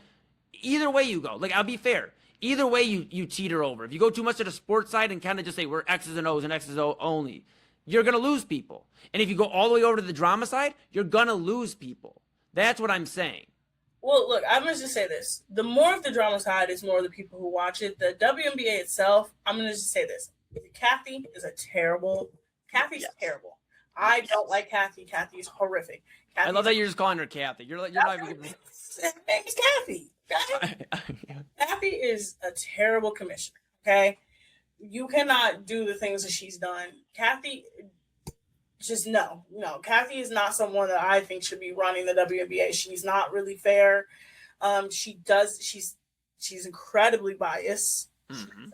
either way you go. I'll be fair. Either way you teeter over. If you go too much to the sports side and kind of just say we're X's and O's and X's and O only, you're gonna lose people. And if you go all the way over to the drama side, you're gonna lose people. That's what I'm saying. Well, look, I'm going to just say this. The more of the drama side is more of the people who watch it. The WNBA itself, I'm going to just say this. Kathy's terrible. I don't like Kathy. Kathy is horrific. I love that you're just calling her Kathy. You're not even. Her name is Kathy. Kathy is a terrible commissioner. Okay, you cannot do the things that she's done. Kathy, just no. Kathy is not someone that I think should be running the WNBA. She's not really fair. She She's incredibly biased. Mm-hmm.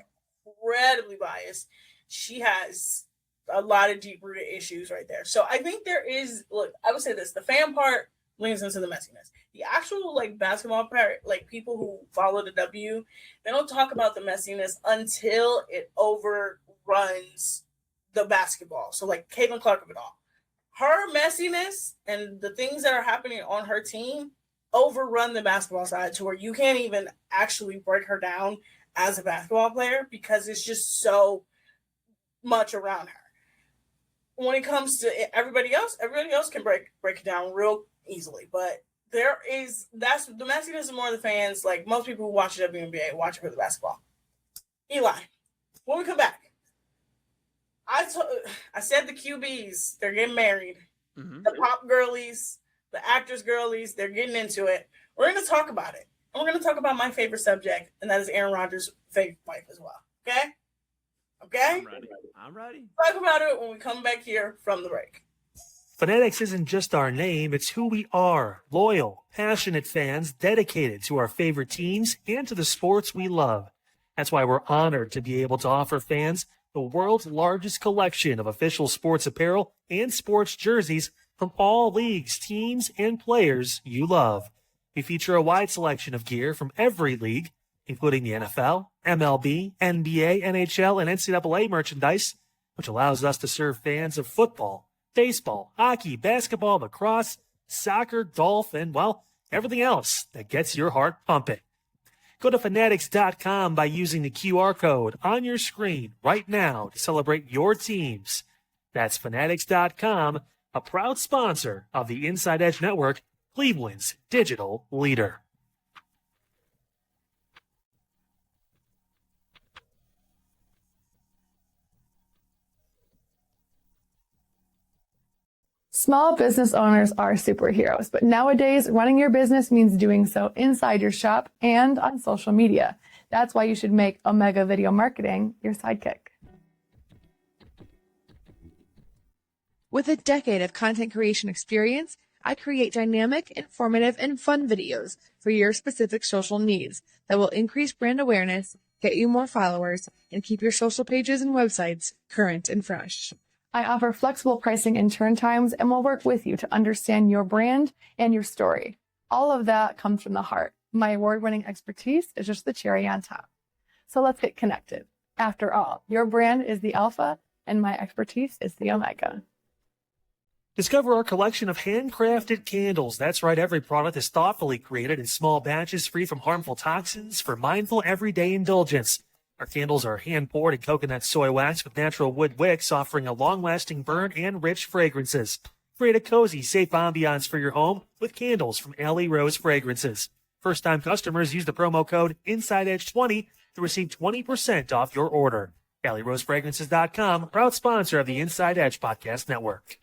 Incredibly biased. She has a lot of deep rooted issues right there. So I think there is, look, I would say this, the fan part leans into the messiness. The actual like basketball part, like people who follow the W, they don't talk about the messiness until it overruns the basketball. So like Caitlin Clark of it all. Her messiness and the things that are happening on her team overrun the basketball side to where you can't even actually break her down as a basketball player because it's just so much around her. When it comes to everybody else can break it down real easily. But that's the messiness is more the fans. Like most people who watch the WNBA watch it for the basketball. Eli, when we come back, I said the QBs, they're getting married. Mm-hmm. The pop girlies, the actors girlies, they're getting into it. We're going to talk about it. And we're going to talk about my favorite subject, and that is Aaron Rodgers' favorite wife as well. Okay? Okay? I'm ready. Talk about it when we come back here from the break. Fanatics isn't just our name, it's who we are. Loyal, passionate fans dedicated to our favorite teams and to the sports we love. That's why we're honored to be able to offer fans the world's largest collection of official sports apparel and sports jerseys from all leagues, teams, and players you love. We feature a wide selection of gear from every league, including the NFL, MLB, NBA, NHL, and NCAA merchandise, which allows us to serve fans of football, baseball, hockey, basketball, lacrosse, soccer, golf, and, well, everything else that gets your heart pumping. Go to fanatics.com by using the QR code on your screen right now to celebrate your teams. That's fanatics.com, a proud sponsor of the Inside Edge Network, Cleveland's digital leader. Small business owners are superheroes, but nowadays running your business means doing so inside your shop and on social media. That's why you should make Omega Video Marketing your sidekick. With a decade of content creation experience, I create dynamic, informative, and fun videos for your specific social needs that will increase brand awareness, get you more followers, and keep your social pages and websites current and fresh. I offer flexible pricing and turn times and will work with you to understand your brand and your story. All of that comes from the heart. My award-winning expertise is just the cherry on top. So let's get connected. After all, your brand is the alpha and my expertise is the omega. Discover our collection of handcrafted candles. That's right, every product is thoughtfully created in small batches free from harmful toxins for mindful everyday indulgence. Our candles are hand-poured in coconut soy wax with natural wood wicks, offering a long-lasting burn and rich fragrances. Create a cozy, safe ambiance for your home with candles from Alley Rose Fragrances. First-time customers use the promo code InsideEdge20 to receive 20% off your order. AlleyRoseFragrances.com, proud sponsor of the Inside Edge Podcast Network.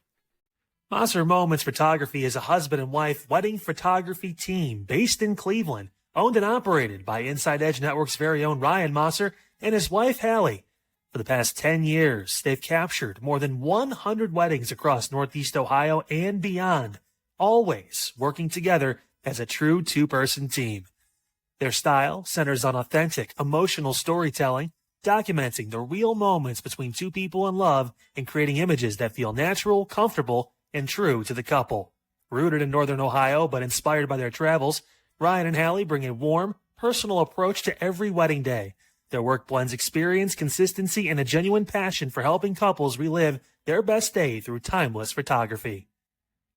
Mosser Moments Photography is a husband and wife wedding photography team based in Cleveland, owned and operated by Inside Edge Network's very own Ryan Mosser and his wife, Hallie. For the past 10 years, they've captured more than 100 weddings across Northeast Ohio and beyond, always working together as a true two-person team. Their style centers on authentic, emotional storytelling, documenting the real moments between two people in love and creating images that feel natural, comfortable, and true to the couple. Rooted in Northern Ohio but inspired by their travels, Ryan and Hallie bring a warm, personal approach to every wedding day. Their work blends experience, consistency, and a genuine passion for helping couples relive their best day through timeless photography.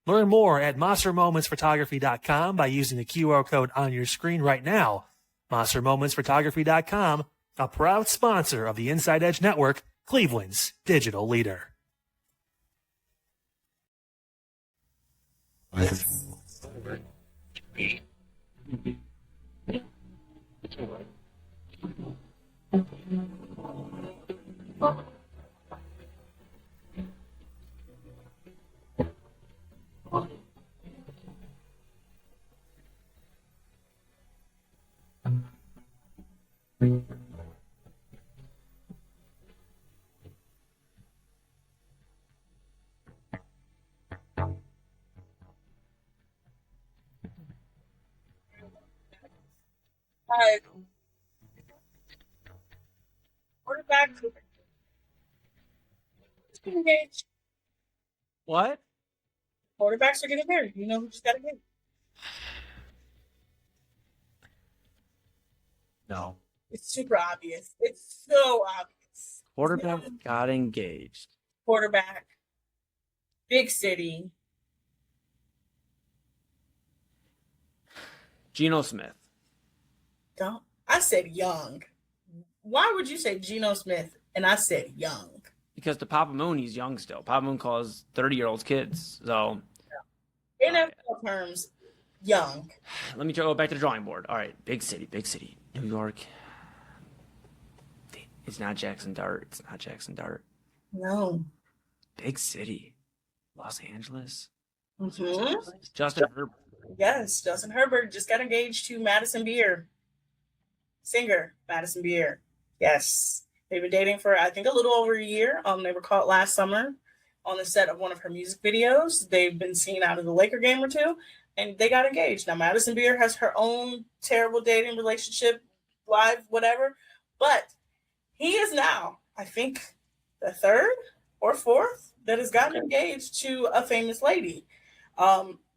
Learn more at MosserMomentsPhotography.com by using the QR code on your screen right now. MosserMomentsPhotography.com, a proud sponsor of the Inside Edge Network, Cleveland's digital leader. All right. Quarterback. Engaged. What? Quarterbacks are getting married. You know who just got engaged? No. It's super obvious. It's so obvious. Quarterback got engaged. Quarterback. Big city. Geno Smith. Don't. I said young. Why would you say Geno Smith and I said young? Because to Papa Moon, he's young still. Papa Moon calls 30-year-olds kids. So NFL terms, young. let me go back to the drawing board. All right, big city, New York. It's not Jackson Dart. It's not Jackson Dart. No. Big city, Los Angeles. Mm-hmm. Justin Herbert. Yes, Justin Herbert just got engaged to Madison Beer. Singer, Madison Beer. Yes. They've been dating for, I think, a little over a year. They were caught last summer on the set of one of her music videos. They've been seen out of the Laker game or two, and they got engaged. Now, Madison Beer has her own terrible dating relationship, live, whatever, but he is now, I think, the third or fourth that has gotten engaged to a famous lady.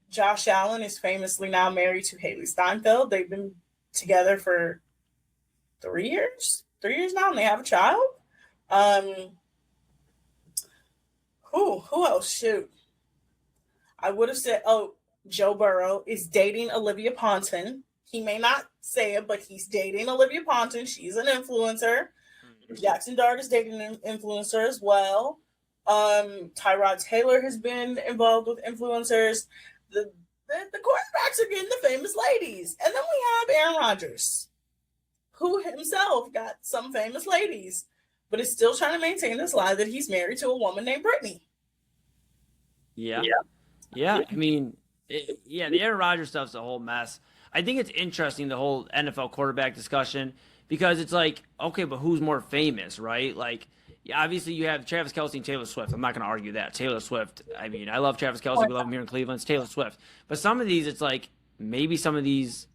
Josh Allen is famously now married to Haley Steinfeld. They've been together for 3 years now, and they have a child. Who else? Shoot. I would have said, Joe Burrow is dating Olivia Ponton. He may not say it, but he's dating Olivia Ponton. She's an influencer. Jackson Dart is dating an influencer as well. Tyrod Taylor has been involved with influencers. The quarterbacks are getting the famous ladies. And then we have Aaron Rodgers, who himself got some famous ladies, but is still trying to maintain this lie that he's married to a woman named Brittany. Yeah. I mean, the Aaron Rodgers stuff's a whole mess. I think it's interesting, the whole NFL quarterback discussion, because it's like, okay, but who's more famous, right? Like, obviously you have Travis Kelce and Taylor Swift. I'm not going to argue that. Taylor Swift, I mean, I love Travis Kelce. We love him here in Cleveland. It's Taylor Swift. But some of these, it's like, maybe some of these,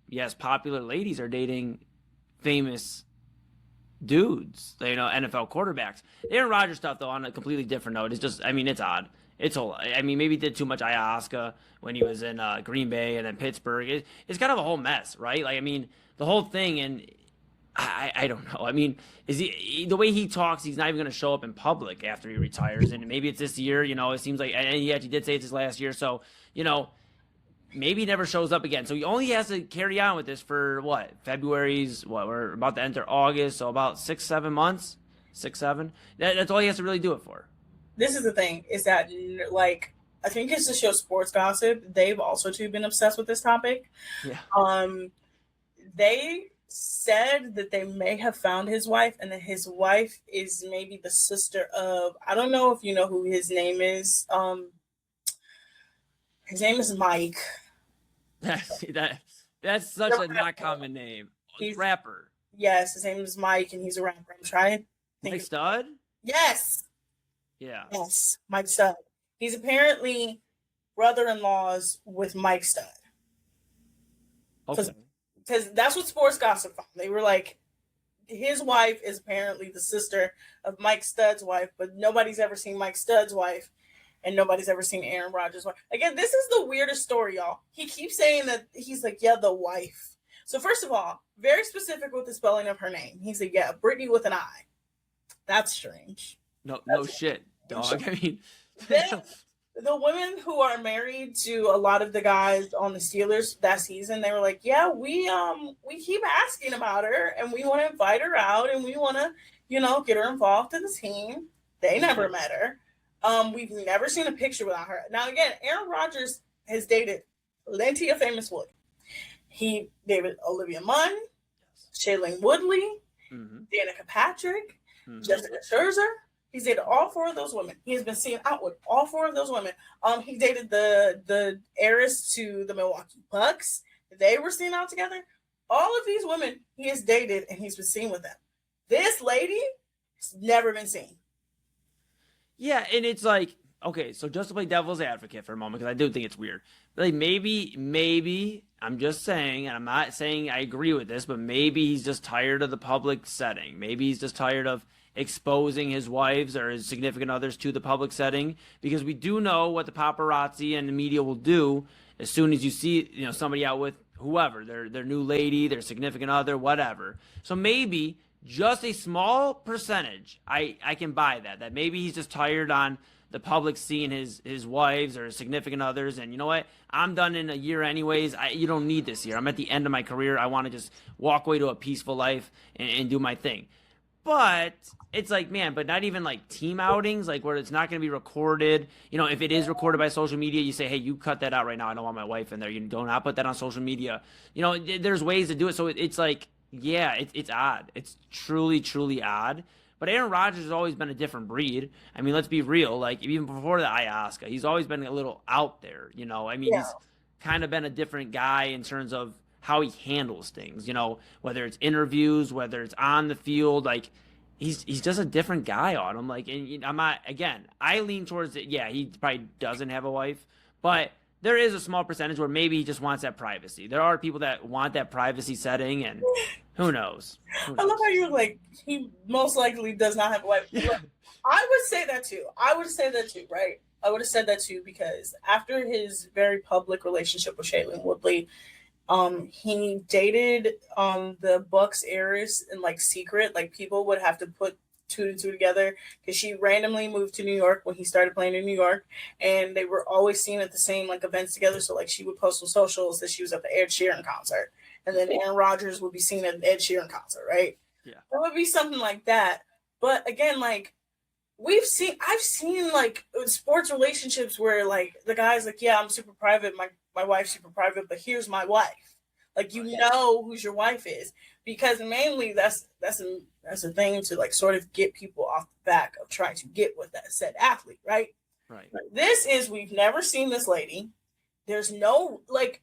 yes, popular ladies are dating famous dudes, NFL quarterbacks. The Aaron Rodgers stuff, though, on a completely different note, is just, I mean, it's odd. Maybe he did too much ayahuasca when he was in Green Bay and then Pittsburgh. It's kind of a whole mess, right? Like, I mean, the whole thing, and I don't know. I mean, is he, the way he talks, he's not even going to show up in public after he retires, and maybe it's this year, it seems like, and he actually did say it's his last year, so, maybe he never shows up again. So he only has to carry on with this for we're about to enter August, so about 6-7 months. 6-7. That's all he has to really do it for. This is the thing, is that, like, I think it's the show Sports Gossip. They've also too been obsessed with this topic. Yeah. They said that they may have found his wife, and that his wife is maybe the sister of, I don't know if you know who his name is. His name is Mike. That's such a not common name. He's rapper. Yes, his name is Mike, and he's a rapper. I'm trying to think. Mike Stud? Yes. Yeah. Yes, Mike Stud. He's apparently brother-in-laws with Mike Stud. Okay. Because that's what Sports Gossip found. They were like, his wife is apparently the sister of Mike Stud's wife, but nobody's ever seen Mike Stud's wife, and nobody's ever seen Aaron Rodgers' wife. Again, this is the weirdest story, y'all. He keeps saying that he's like, yeah, the wife. So first of all, very specific with the spelling of her name. He's like, yeah, Brittany with an I. That's strange. No shit, dog. I mean, then the women who are married to a lot of the guys on the Steelers that season, they were like, yeah, we keep asking about her, and we want to invite her out, and we want to, get her involved in the team. They never met her. We've never seen a picture without her. Now, again, Aaron Rodgers has dated plenty of famous women. He dated Olivia Munn, Shailene Woodley, Danica Patrick, Jessica Scherzer. He's dated all 4 of those women. He has been seen out with all 4 of those women. He dated the heiress to the Milwaukee Bucks. They were seen out together. All of these women he has dated, and he's been seen with them. This lady has never been seen. Yeah, and it's like, okay, so just to play devil's advocate for a moment, because I do think it's weird. Like maybe I'm just saying, and I'm not saying I agree with this, but maybe he's just tired of the public setting. Maybe he's just tired of exposing his wives or his significant others to the public setting, because we do know what the paparazzi and the media will do as soon as you see, somebody out with whoever, their new lady, their significant other, whatever. So maybe just a small percentage, I can buy that maybe he's just tired on the public seeing his wives or his significant others, and you know what, I'm done in a year anyways. You don't need this year. I'm at the end of my career. I want to just walk away to a peaceful life and do my thing. But it's like, man, but not even like team outings, like where it's not going to be recorded. If it is recorded by social media, you say, hey, you cut that out right now. I don't want my wife in there. You do not put that on social media. There's ways to do it. So it's like, yeah, it's odd. It's truly, truly odd. But Aaron Rodgers has always been a different breed. I mean, let's be real. Like, even before the ayahuasca, he's always been a little out there, He's kind of been a different guy in terms of how he handles things, whether it's interviews, whether it's on the field. Like, he's just a different guy on him. Like, and I'm not, again, I lean towards it. Yeah, he probably doesn't have a wife, but there is a small percentage where maybe he just wants that privacy. There are people that want that privacy setting, and who knows? I love how you're like, he most likely does not have a wife. Yeah. I would say that too. Right? I would have said that too, because after his very public relationship with Shailene Woodley, he dated the Bucks heiress in like secret. Like, people would have to put two and two together, because she randomly moved to New York when he started playing in New York, and they were always seen at the same like events together. So like, she would post on socials that she was at the Ed Sheeran concert, and then Aaron Rodgers would be seen at the Ed Sheeran concert, right? Yeah, it would be something like that. But again, like, I've seen like sports relationships where like the guy's like, yeah, I'm super private, my wife's super private, but here's my wife. Like, know who's your wife is, because mainly that's a thing to like sort of get people off the back of trying to get with that said athlete, right? Right. This is, we've never seen this lady. There's no, like,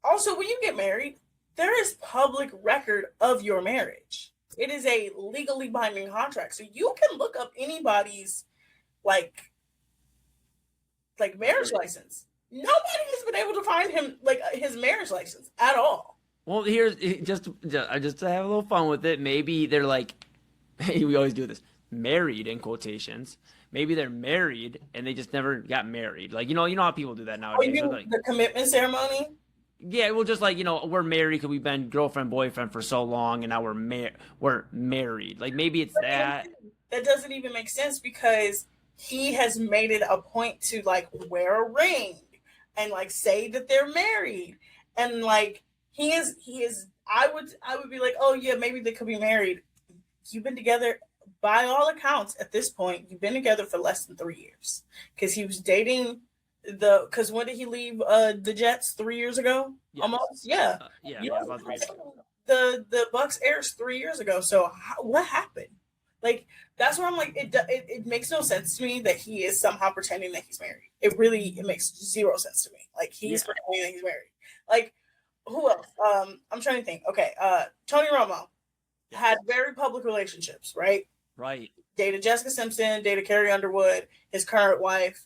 also when you get married, there is public record of your marriage. It is a legally binding contract, so you can look up anybody's like marriage license. Nobody has been able to find him like his marriage license at all. Well, here's just to have a little fun with it. Maybe they're like, hey, we always do this, married in quotations. Maybe they're married and they just never got married. Like, you know how people do that nowadays. You mean like, the commitment ceremony? Yeah, well, just like, we're married because we've been girlfriend, boyfriend for so long, and now we're married. Like, maybe it's that. That doesn't even make sense, because he has made it a point to like wear a ring and like say that they're married, and like he is. I would be like, oh yeah, maybe they could be married. You've been together, by all accounts, at this point, you've been together for less than 3 years, because he was dating because when did he leave the Jets 3 years ago? Yes. Almost, yeah. About 3 years ago. The Bucks heirs 3 years ago. So what happened? Like, that's where I'm like, it makes no sense to me that he is somehow pretending that he's married. It makes zero sense to me. Like, he's pretending that he's married. Like, who else? I'm trying to think. Okay, Tony Romo had very public relationships, right? Right. Dated Jessica Simpson, dated Carrie Underwood, his current wife.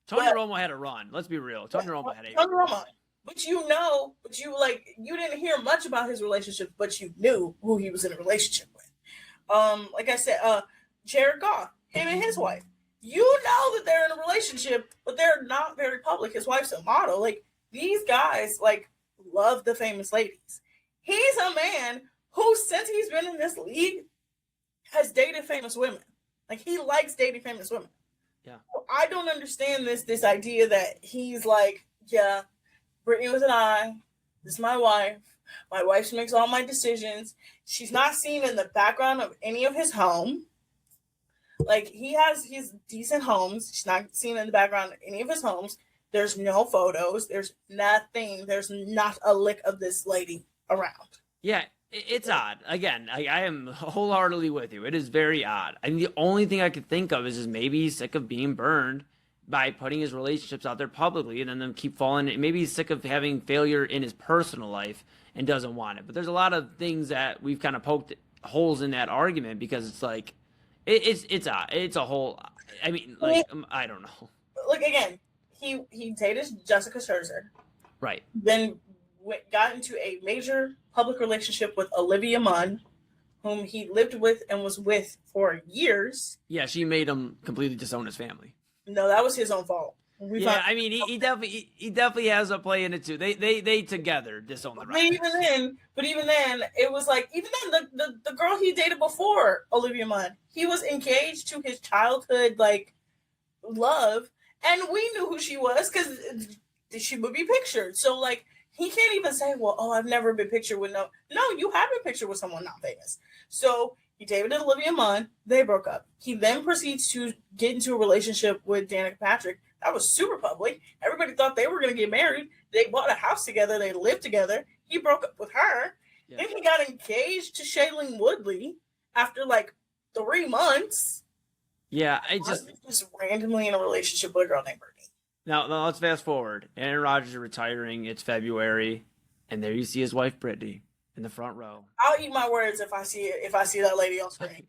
Tony Romo had a run. Let's be real. Tony Romo had a run. But you didn't hear much about his relationship, but you knew who he was in a relationship with. Like I said, Jared Goff, him and his wife. You know that they're in a relationship, but they're not very public. His wife's a model. Like, these guys like love the famous ladies. He's a man who, since he's been in this league, has dated famous women. Like, he likes dating famous women. Yeah. I don't understand this idea that he's like, yeah, Brittany was an I. This is my wife. My wife makes all my decisions. She's not seen in the background of any of his home. Like, he has his decent homes. She's not seen in the background of any of his homes. There's no photos. There's nothing. There's not a lick of this lady around. Yeah, it's odd. Again, I am wholeheartedly with you. It is very odd. I mean, the only thing I could think of is maybe he's sick of being burned by putting his relationships out there publicly and then them keep falling. Maybe he's sick of having failure in his personal life and doesn't want it. But there's a lot of things that we've kind of poked holes in that argument, because it's like, it's odd. It's a whole, I mean, like, I don't know. look again. He dated Jessica Scherzer, Right. then got into a major public relationship with Olivia Munn, whom he lived with and was with for years. Yeah, she made him completely disown his family. No, that was his own fault. Yeah, I mean, he definitely has a play in it too. They together disown the But Rodgers. even then, it was like even then the girl he dated before Olivia Munn, he was engaged to his childhood like love, and we knew who she was because she would be pictured. So like he can't even say, well, oh, I've never been pictured with no. You have been pictured with someone not famous. So he dated Olivia Munn. They broke up. He then proceeds to get into a relationship with Danica Patrick. That was super public. Everybody thought they were going to get married. They bought a house together. They lived together. He broke up with her. Yeah. Then he got engaged to Shailene Woodley after like 3 months. Yeah, Just randomly in a relationship with a girl named Brittany. Now let's fast forward. Aaron Rodgers is retiring. It's February, and there you see his wife Brittany in the front row. I'll eat my words if I see that lady on screen.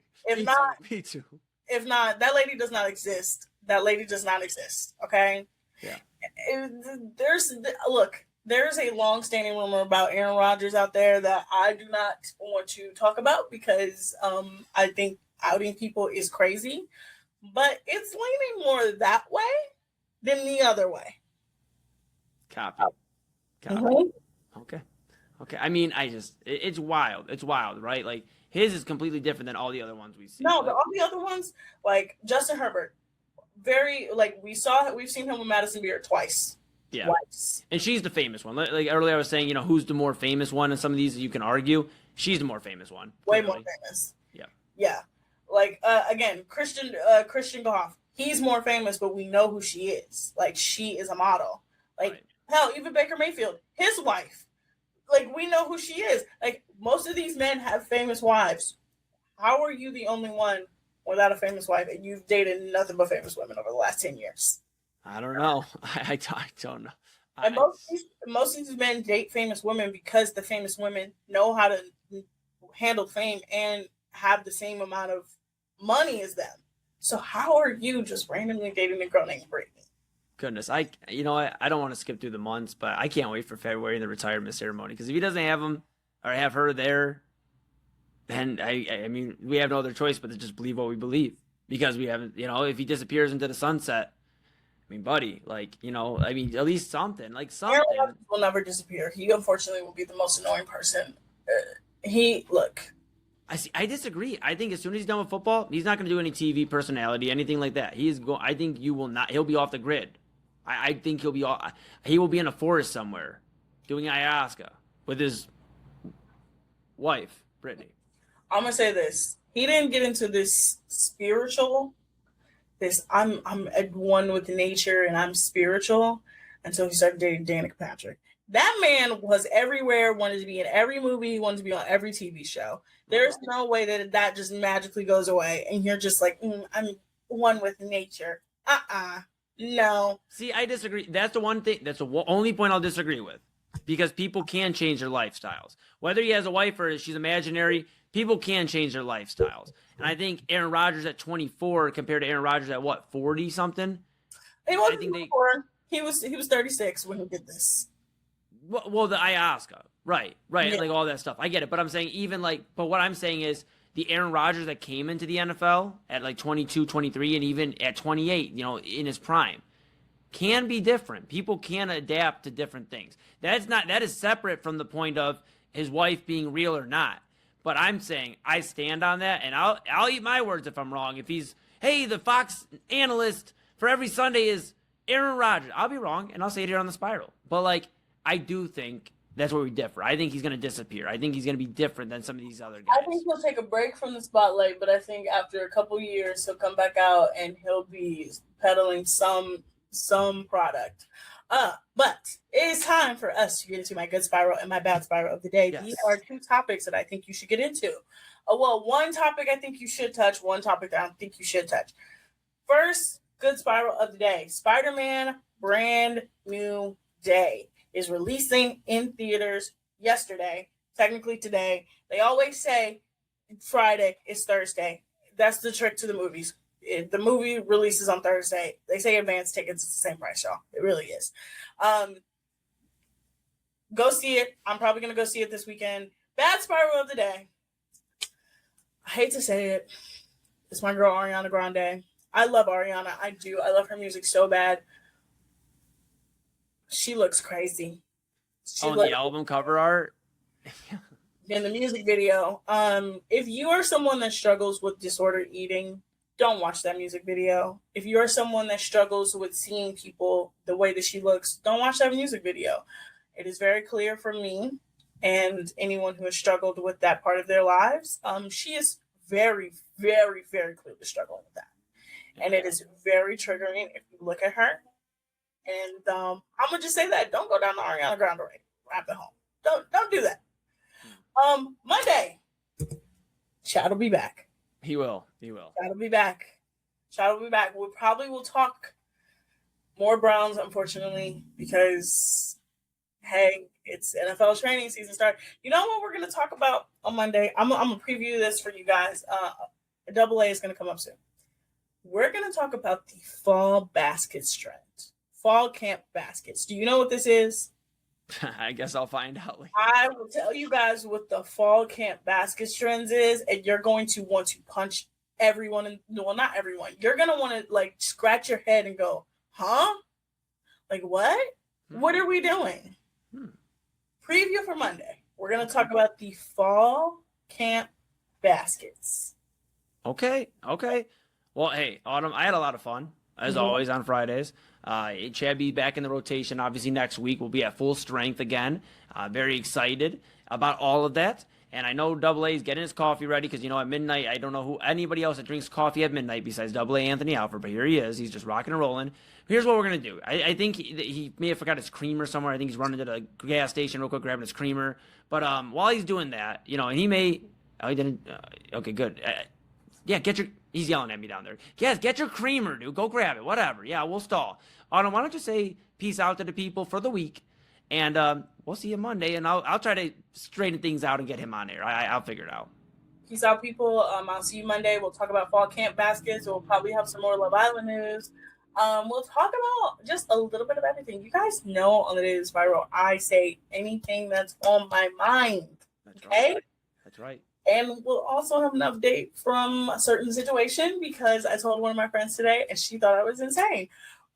Me too. If not, that lady does not exist. That lady does not exist. Okay. Yeah. There's a long-standing rumor about Aaron Rodgers out there that I do not want to talk about because I think outing people is crazy, but it's leaning more that way than the other way. Copy. Mm-hmm. Okay. I mean, it's wild. It's wild, right? Like his is completely different than all the other ones we see. No, all the other ones, like Justin Herbert, very like we've seen him with Madison Beer twice. Yeah. Twice. And she's the famous one. Like earlier I was saying, who's the more famous one in some of these you can argue. She's the more famous one. Way clearly. more famous. Yeah. Yeah. Like again, Christian Goff. He's more famous, but we know who she is. Like she is a model. Like Right. hell, even Baker Mayfield, his wife. Like we know who she is. Like most of these men have famous wives. How are you the only one without a famous wife and you've dated nothing but famous women over the last 10 years? I don't know. I don't know. And most of these men date famous women because the famous women know how to handle fame and have the same amount of money as them. So how are you just randomly dating a girl named Brittany? Goodness, I don't want to skip through the months, but I can't wait for February and the retirement ceremony because if he doesn't have him or have her there, then I mean we have no other choice but to just believe what we believe because we haven't. If he disappears into the sunset. I mean, buddy, at least something, like something. Aaron Rodgers will never disappear. He unfortunately will be the most annoying person. I disagree. I think as soon as he's done with football, he's not going to do any TV personality, anything like that. I think you will not. He'll be off the grid. I think he will be in a forest somewhere, doing ayahuasca with his wife, Brittany. I'm gonna say this: he didn't get into this spiritual. I'm at one with nature and I'm spiritual until he started dating Danica Patrick. That man was everywhere, wanted to be in every movie, wanted to be on every TV show. There's no way that just magically goes away and you're just like, I'm one with nature. No. See, I disagree. That's the one thing. That's the only point I'll disagree with because people can change their lifestyles. Whether he has a wife or she's imaginary, people can change their lifestyles. And I think Aaron Rodgers at 24 compared to Aaron Rodgers at 40 something. He wasn't 24. He was 36 when he did this. Well, the ayahuasca, right, Yeah. like all that stuff. I get it, but I'm saying but what I'm saying is the Aaron Rodgers that came into the NFL at like 22, 23, and even at 28, in his prime, can be different. People can adapt to different things. That is separate from the point of his wife being real or not. But I'm saying I stand on that, and I'll eat my words if I'm wrong. If he's, hey, the Fox analyst for every Sunday is Aaron Rodgers, I'll be wrong, and I'll say it here on the Spiral. But I do think that's where we differ. I think he's going to disappear. I think he's going to be different than some of these other guys. I think he'll take a break from the spotlight, but I think after a couple years he'll come back out and he'll be peddling some product. But it is time for us to get into my good spiral and my bad spiral of the day. Yes. These are two topics that I think you should get into. One topic I think you should touch, one topic that I don't think you should touch. First, good spiral of the day. Spider-Man Brand New Day is releasing in theaters yesterday, technically today. They always say Friday is Thursday. That's the trick to the movies. The movie releases on Thursday. They say advance tickets is the same price, y'all. It really is. Go see it. I'm probably gonna go see it this weekend. Bad spiral of the day. I hate to say it. It's my girl Ariana Grande. I love Ariana. I do. I love her music so bad. She looks crazy. The album cover art. In the music video. If you are someone that struggles with disordered eating, don't watch that music video. If you are someone that struggles with seeing people the way that she looks, don't watch that music video. It is very clear for me and anyone who has struggled with that part of their lives. She is very, very, very clearly struggling with that. And it is very triggering if you look at her. And I'm gonna just say that. Don't go down the Ariana Grande rabbit hole. Don't do that. Monday, Chad will be back. He will. Chad will be back. We probably will talk more Browns, unfortunately, because hey, it's NFL training season start. You know what we're gonna talk about on Monday? I'm gonna preview this for you guys. Double A is gonna come up soon. We're gonna talk about the fall baskets trend. Fall camp baskets. Do you know what this is? I guess I'll find out later. I will tell you guys what the fall camp baskets trends is, and you're going to want to punch everyone. Well, not everyone. You're going to want to like scratch your head and go, huh? Like what? What are we doing? Preview for Monday. We're going to talk about the fall camp baskets. Okay. Well, hey, Autumn, I had a lot of fun, as always, on Fridays. Chad be back in the rotation, obviously, next week. We'll be at full strength again. Very excited about all of that. And I know Double A is getting his coffee ready because, at midnight, I don't know who anybody else that drinks coffee at midnight besides Double A Anthony Alford, but here he is. He's just rocking and rolling. Here's what we're going to do. I think he may have forgot his creamer somewhere. I think he's running to the gas station real quick, grabbing his creamer. But while he's doing that, and he may – oh, he didn't okay, good. Yeah, he's yelling at me down there. Yes, get your creamer, dude. Go grab it. Whatever. Yeah, we'll stall. Autumn, why don't you say peace out to the people for the week, and we'll see you Monday, and I'll try to straighten things out and get him on air. I'll figure it out. Peace out, people. I'll see you Monday. We'll talk about fall camp baskets. We'll probably have some more Love Island news. We'll talk about just a little bit of everything. You guys know on the Daily Spiral, I say anything that's on my mind. That's okay? Right. That's right. And we'll also have an update from a certain situation because I told one of my friends today and she thought I was insane.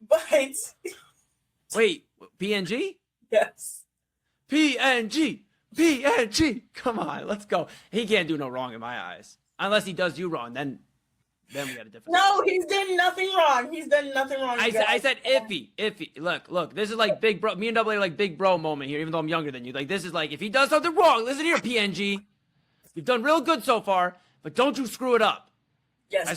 But wait, PNG? Yes. PNG. Come on, let's go. He can't do no wrong in my eyes. Unless he does you wrong, then we got a different. No, he's done nothing wrong. I said iffy. Look, this is like big bro. Me and Double A are like big bro moment here, even though I'm younger than you. Like, this is like, if he does something wrong, listen here, PNG. You've done real good so far, but don't you screw it up. Yes. I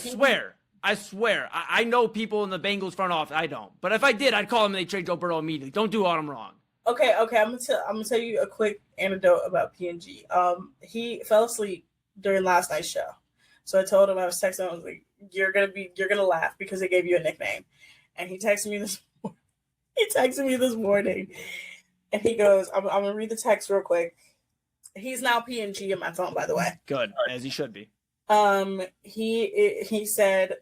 swear. I know people in the Bengals front office. I don't. But if I did, I'd call him and they'd trade Joe Burrow immediately. Don't do Autumn wrong. Okay. I'm gonna tell you a quick anecdote about PNG. He fell asleep during last night's show. So I told him, I was texting him, I was like, you're gonna laugh because they gave you a nickname. And he texted me this morning. And he goes, I'm gonna read the text real quick. He's now PNG in my phone, by the way. Good, as he should be. He said,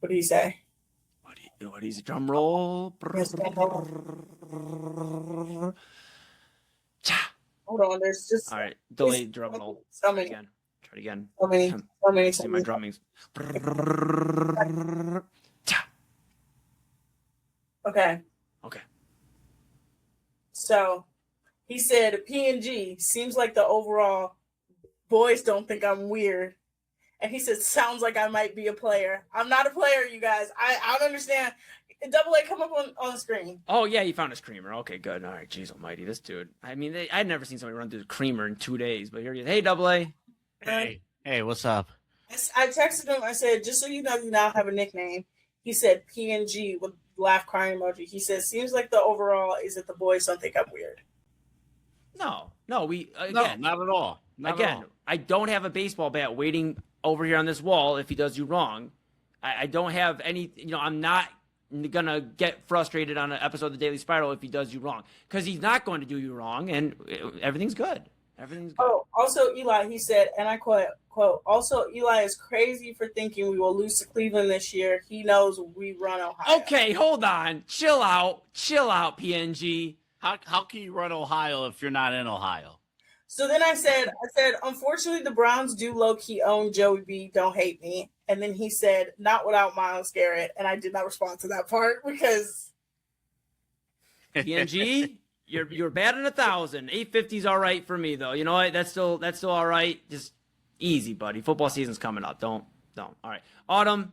what did he say? What is drum roll? Hold on, there's just all right. Delayed drum roll. So many. Try it again. So many. See my drummings. Okay. So he said, PNG seems like the overall boys don't think I'm weird. And he said, sounds like I might be a player. I'm not a player, you guys. I don't understand. Double A, come up on the screen. Oh, yeah, he found his creamer. Okay, good. All right, jeez almighty, this dude. I mean, I'd never seen somebody run through the creamer in 2 days, but here he is. Hey, Double A. Hey, what's up? I texted him. I said, just so you know, you now have a nickname. He said PNG with laugh crying emoji. He says, seems like the overall is that the boys don't think I'm weird. No, not at all. I don't have a baseball bat waiting over here on this wall if he does you wrong. I don't have any, I'm not going to get frustrated on an episode of the Daily Spiral if he does you wrong. Because he's not going to do you wrong, and everything's good. Oh, also, Eli, he said, and I quote, quote. Also, Eli is crazy for thinking we will lose to Cleveland this year. He knows we run Ohio. Okay, hold on. Chill out, PNG. How can you run Ohio if you're not in Ohio? So then I said, unfortunately, the Browns do low-key own Joey B. Don't hate me. And then he said, not without Myles Garrett. And I did not respond to that part because PNG, you're batting 1,000. 850's all right for me though. You know what? That's still all right. Just easy, buddy. Football season's coming up. Don't. All right, Autumn.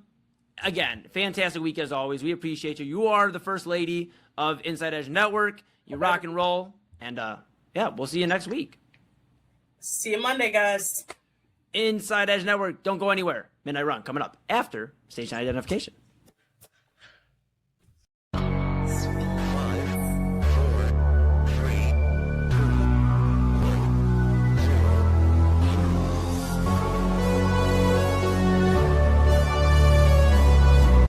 Again, fantastic week as always. We appreciate you. You are the first lady of Inside Edge Network. You rock and roll, and yeah, we'll see you next week. see you Monday, guys. Inside Edge Network. Don't go anywhere. Midnight Run coming up after station identification.